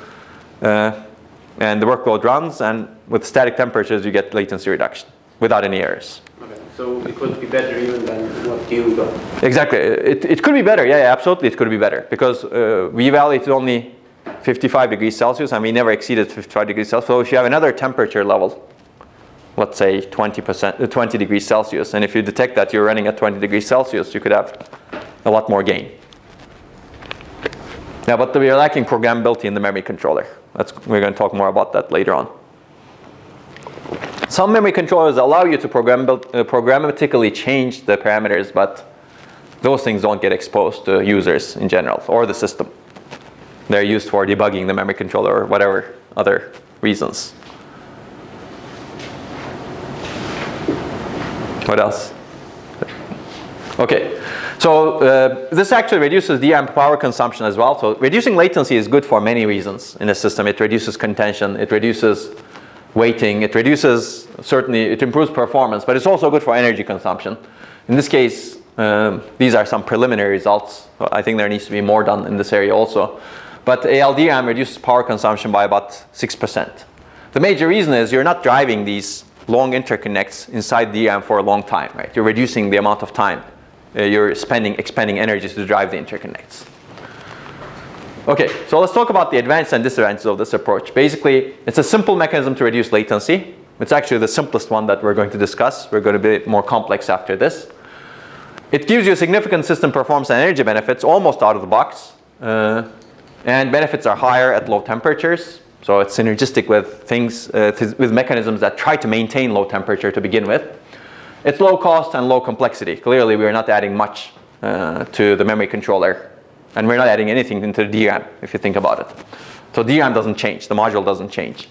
And the workload runs, and with static temperatures, you get latency reduction without any errors. Okay, so it could be better even than what you got? Exactly. It could be better. Yeah, absolutely, it could be better. Because we evaluated only 55 degrees Celsius, and we never exceeded 55 degrees Celsius. So if you have another temperature level, let's say 20 degrees Celsius, and if you detect that you're running at 20 degrees Celsius, you could have a lot more gain. Yeah, but we are lacking programmability in the memory controller. We're going to talk more about that later on. Some memory controllers allow you to programmatically change the parameters, but those things don't get exposed to users in general or the system. They're used for debugging the memory controller or whatever other reasons. What else? Okay, so this actually reduces DRAM power consumption as well. So reducing latency is good for many reasons in a system. It reduces contention, it reduces weighting, it improves performance, but it's also good for energy consumption. In this case, these are some preliminary results. I think there needs to be more done in this area also. But ALDRAM reduces power consumption by about 6%. The major reason is you're not driving these long interconnects inside DRAM for a long time, right? You're reducing the amount of time you're expending energy to drive the interconnects. Okay, so let's talk about the advantages and disadvantages of this approach. Basically, it's a simple mechanism to reduce latency. It's actually the simplest one that we're going to discuss. We're going to be more complex after this. It gives you significant system performance and energy benefits almost out of the box. And benefits are higher at low temperatures. So it's synergistic with things, with mechanisms that try to maintain low temperature to begin with. It's low cost and low complexity. Clearly, we're not adding much to the memory controller. And we're not adding anything into the DRAM, if you think about it. So DRAM doesn't change. The module doesn't change.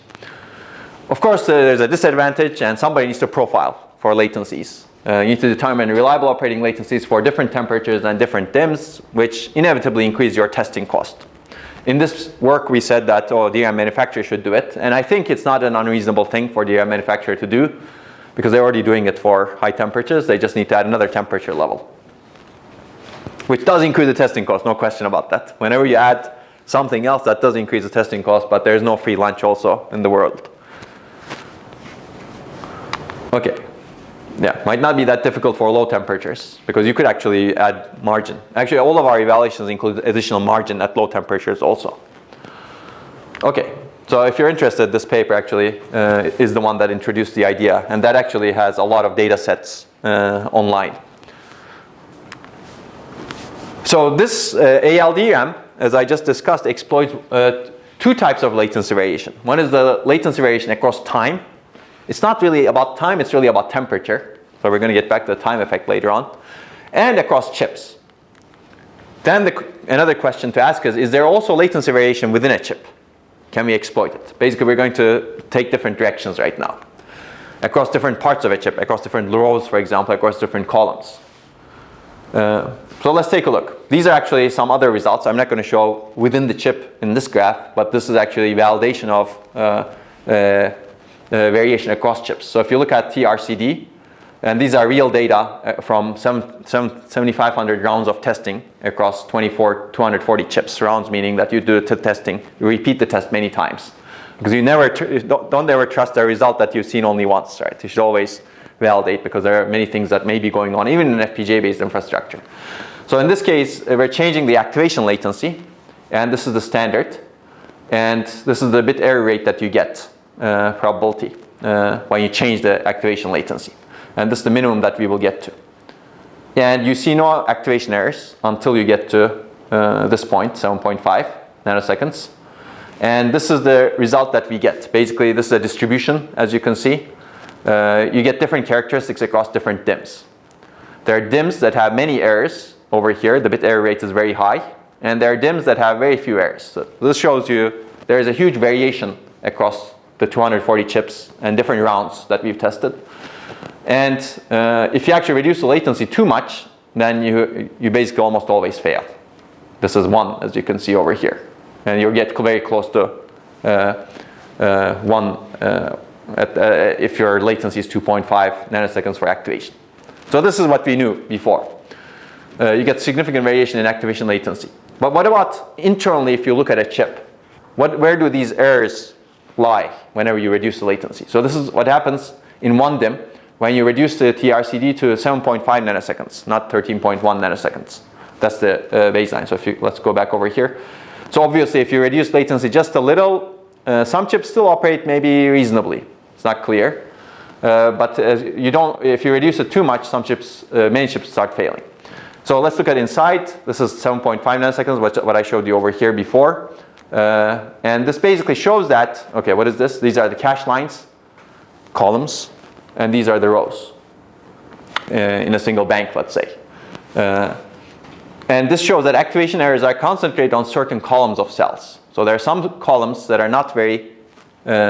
Of course, there's a disadvantage, and somebody needs to profile for latencies. You need to determine reliable operating latencies for different temperatures and different DIMMs, which inevitably increase your testing cost. In this work, we said that DRAM manufacturer should do it. And I think it's not an unreasonable thing for DRAM manufacturer to do, because they're already doing it for high temperatures. They just need to add another temperature level, which does increase the testing cost, no question about that. Whenever you add something else, that does increase the testing cost, but there's no free lunch also in the world. Okay. Yeah, might not be that difficult for low temperatures, because you could actually add margin. Actually, all of our evaluations include additional margin at low temperatures also. Okay, so if you're interested, this paper actually is the one that introduced the idea, and that actually has a lot of data sets online. So this ALDRAM, as I just discussed, exploits two types of latency variation. One is the latency variation across time. It's not really about time, it's really about temperature. So we're going to get back to the time effect later on. And across chips. Then another question to ask is there also latency variation within a chip? Can we exploit it? Basically, we're going to take different directions right now. Across different parts of a chip, across different rows, for example, across different columns. So let's take a look. These are actually some other results. I'm not going to show within the chip in this graph, but this is actually validation of variation across chips. So if you look at TRCD, and these are real data from 7,500 rounds of testing across 240 chips. Rounds meaning that you do the testing, you repeat the test many times. Because you never don't ever trust a result that you've seen only once, right? You should always validate, because there are many things that may be going on, even in an FPGA-based infrastructure. So in this case, we're changing the activation latency, and this is the standard. And this is the bit error rate that you get, probability, when you change the activation latency. And this is the minimum that we will get to. And you see no activation errors until you get to this point, 7.5 nanoseconds. And this is the result that we get. Basically, this is a distribution, as you can see. You get different characteristics across different DIMMs. There are DIMMs that have many errors over here. The bit error rate is very high. And there are DIMMs that have very few errors. So this shows you there is a huge variation across the 240 chips and different rounds that we've tested. And if you actually reduce the latency too much, then you basically almost always fail. This is 1, as you can see over here. And you'll get very close to 1 if your latency is 2.5 nanoseconds for activation. So this is what we knew before. You get significant variation in activation latency. But what about internally if you look at a chip? Where do these errors lie whenever you reduce the latency? So this is what happens in one DIMM when you reduce the TRCD to 7.5 nanoseconds, not 13.1 nanoseconds. That's the baseline. So let's go back over here. So obviously, if you reduce latency just a little, some chips still operate maybe reasonably. It's not clear. But if you reduce it too much, many chips start failing. So let's look at inside. This is 7.5 nanoseconds, what I showed you over here before. And this basically shows that, okay, what is this? These are the cache lines, columns, and these are the rows in a single bank, let's say. And this shows that activation errors are concentrated on certain columns of cells. So there are some columns that are not very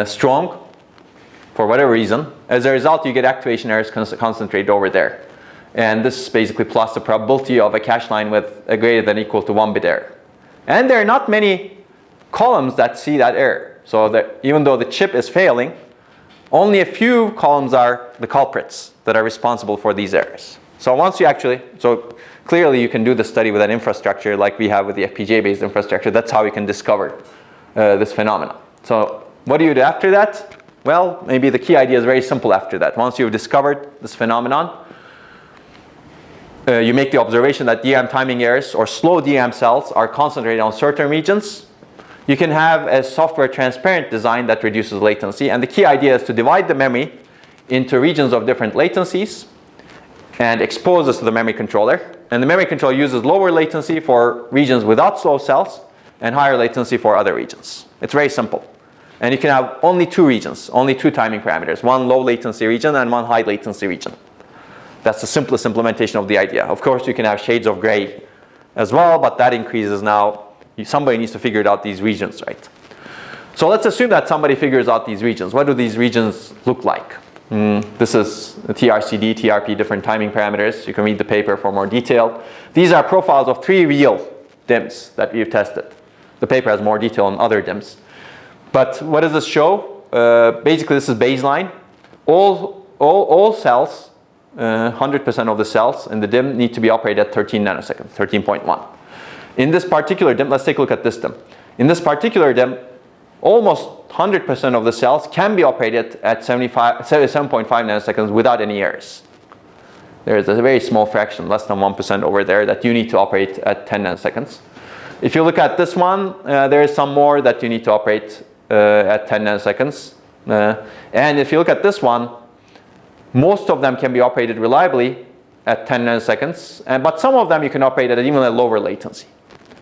strong for whatever reason. As a result, you get activation errors concentrated over there. And this basically plots the probability of a cache line with a greater than equal to 1 bit error. And there are not many columns that see that error. So that even though the chip is failing, only a few columns are the culprits that are responsible for these errors. So clearly you can do the study with an infrastructure like we have with the FPGA-based infrastructure. That's how you can discover this phenomenon. So what do you do after that? Well, maybe the key idea is very simple after that. Once you've discovered this phenomenon, you make the observation that DRAM timing errors or slow DRAM cells are concentrated on certain regions. You can have a software transparent design that reduces latency, and the key idea is to divide the memory into regions of different latencies and expose this to the memory controller. And the memory controller uses lower latency for regions without slow cells and higher latency for other regions. It's very simple. And you can have only two regions, only two timing parameters, one low latency region and one high latency region. That's the simplest implementation of the idea. Of course, you can have shades of gray as well, but that increases now. Somebody needs to figure out these regions, right? So let's assume that somebody figures out these regions. What do these regions look like? This is TRCD, TRP, different timing parameters. You can read the paper for more detail. These are profiles of 3 real DIMMs that we've tested. The paper has more detail on other DIMMs. But what does this show? Basically, this is baseline. All cells, 100% of the cells in the DIMM need to be operated at 13 nanoseconds, 13.1. In this particular DIMM, let's take a look at this DIMM. In this particular DIMM, almost 100% of the cells can be operated at 7.5 nanoseconds without any errors. There is a very small fraction, less than 1% over there, that you need to operate at 10 nanoseconds. If you look at this one, there is some more that you need to operate at 10 nanoseconds. And if you look at this one, most of them can be operated reliably at 10 nanoseconds, but some of them you can operate at even a lower latency.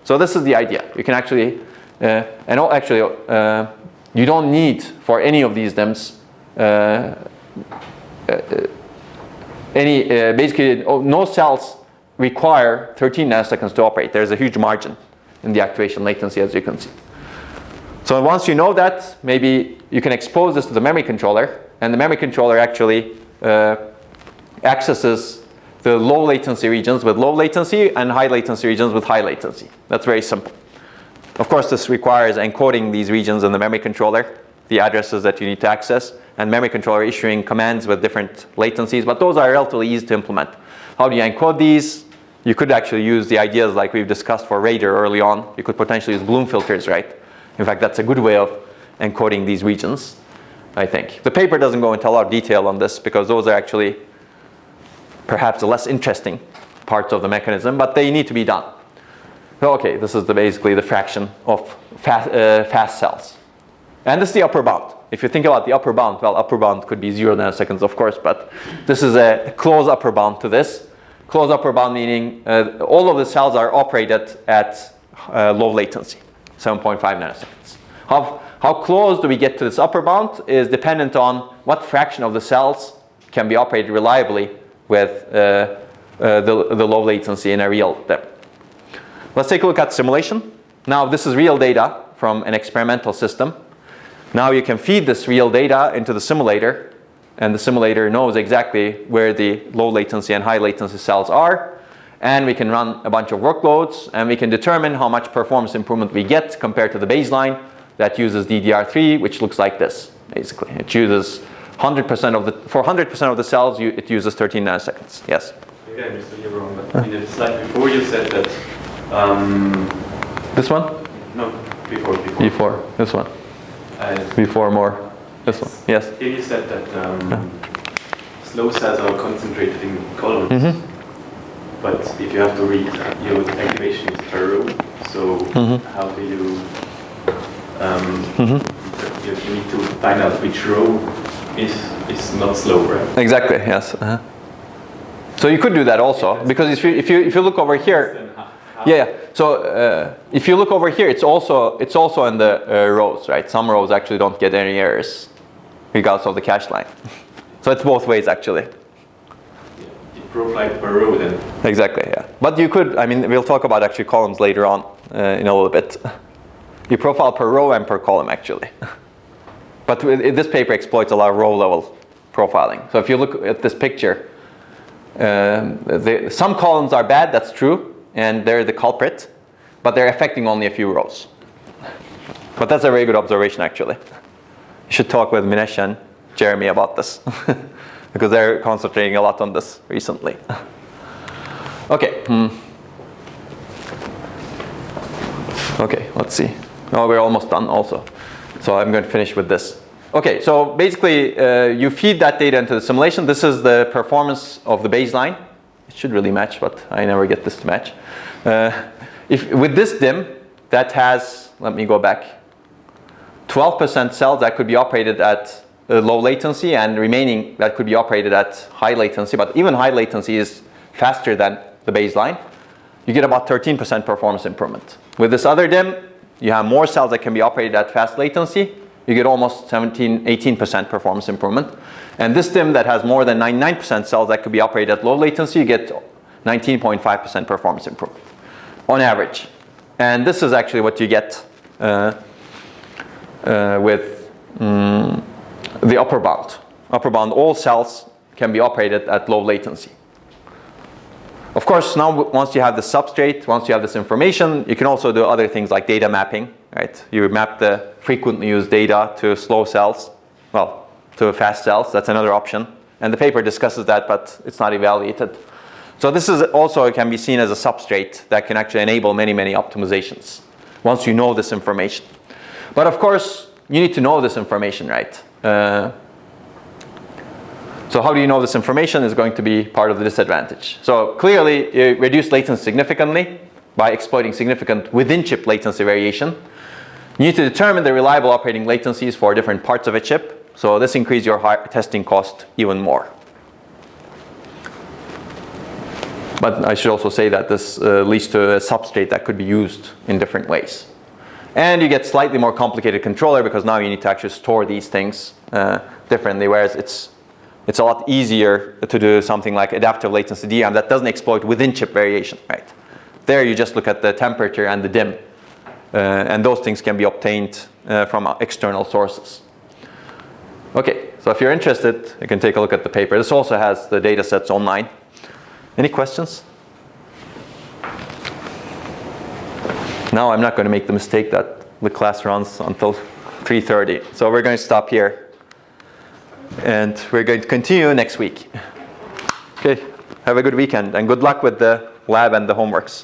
So this is the idea. You can actually, you don't need for any of these DIMMs basically no cells require 13 nanoseconds to operate. There's a huge margin in the activation latency, as you can see. So once you know that, maybe you can expose this to the memory controller, and the memory controller actually accesses the low latency regions with low latency and high latency regions with high latency. That's very simple. Of course, this requires encoding these regions in the memory controller, the addresses that you need to access, and memory controller issuing commands with different latencies, but those are relatively easy to implement. How do you encode these? You could actually use the ideas like we've discussed for radar early on. You could potentially use Bloom filters, right? In fact, that's a good way of encoding these regions, I think. The paper doesn't go into a lot of detail on this because those are actually perhaps the less interesting parts of the mechanism, but they need to be done. So, okay, this is basically the fraction of fast cells. And this is the upper bound. If you think about the upper bound, well, upper bound could be 0 nanoseconds, of course, but this is a close upper bound to this. Close upper bound meaning all of the cells are operated at low latency, 7.5 nanoseconds. How close do we get to this upper bound is dependent on what fraction of the cells can be operated reliably with the low latency in a real DIMM. Let's take a look at simulation. Now this is real data from an experimental system. Now you can feed this real data into the simulator, and the simulator knows exactly where the low latency and high latency cells are, and we can run a bunch of workloads, and we can determine how much performance improvement we get compared to the baseline that uses DDR3, which looks like this, basically. It uses 100% of the, for 100% of the cells, it uses 13 nanoseconds. Yes? Maybe I understood you wrong, but in the slide before you said that... this one? No, before. Before, this one. Before more, this one, yes. Here you said that slow cells are concentrated in columns. Mm-hmm. But if you have to read your activation is per row, so how do you... you need to find out which row is not slow, right? Exactly, yes. So you could do that also, because if you look over here, So if you look over here, it's also in the rows, right? Some rows actually don't get any errors, regardless of the cache line. So it's both ways actually. You profile per row then. Exactly, yeah. But you could, I mean, we'll talk about actually columns later on in a little bit. You profile per row and per column actually. But this paper exploits a lot of row level profiling. So if you look at this picture, some columns are bad, that's true, and they're the culprit, but they're affecting only a few rows. But that's a very good observation actually. You should talk with Minesh and Jeremy about this because they're concentrating a lot on this recently. Okay. Okay, let's see. Oh, we're almost done also. So I'm going to finish with this. Okay, so basically you feed that data into the simulation. This is the performance of the baseline. It should really match, but I never get this to match. If with this DIMM that has, let me go back, 12% cells that could be operated at low latency, and remaining that could be operated at high latency, but even high latency is faster than the baseline, you get about 13% performance improvement. With this other DIMM, you have more cells that can be operated at fast latency, you get almost 18% performance improvement. And this DIMM that has more than 99% cells that could be operated at low latency, you get 19.5% performance improvement on average. And this is actually what you get with the upper bound. Upper bound, all cells can be operated at low latency. Of course, now once you have the substrate, once you have this information, you can also do other things like data mapping, right? You map the frequently used data to slow cells, well, to fast cells. That's another option. And the paper discusses that, but it's not evaluated. So this is also, it can be seen as a substrate that can actually enable many, many optimizations once you know this information. But of course, you need to know this information, right? So how do you know this information is going to be part of the disadvantage. So clearly, you reduce latency significantly by exploiting significant within-chip latency variation. You need to determine the reliable operating latencies for different parts of a chip. So this increases your testing cost even more. But I should also say that this leads to a substrate that could be used in different ways. And you get slightly more complicated controller because now you need to actually store these things differently, whereas it's a lot easier to do something like adaptive latency DRAM that doesn't exploit within-chip variation, right? There you just look at the temperature and the DIMM, and those things can be obtained from external sources. Okay, so if you're interested, you can take a look at the paper. This also has the data sets online. Any questions? Now I'm not going to make the mistake that the class runs until 3:30. So we're going to stop here. And we're going to continue next week. Okay, have a good weekend and good luck with the lab and the homeworks.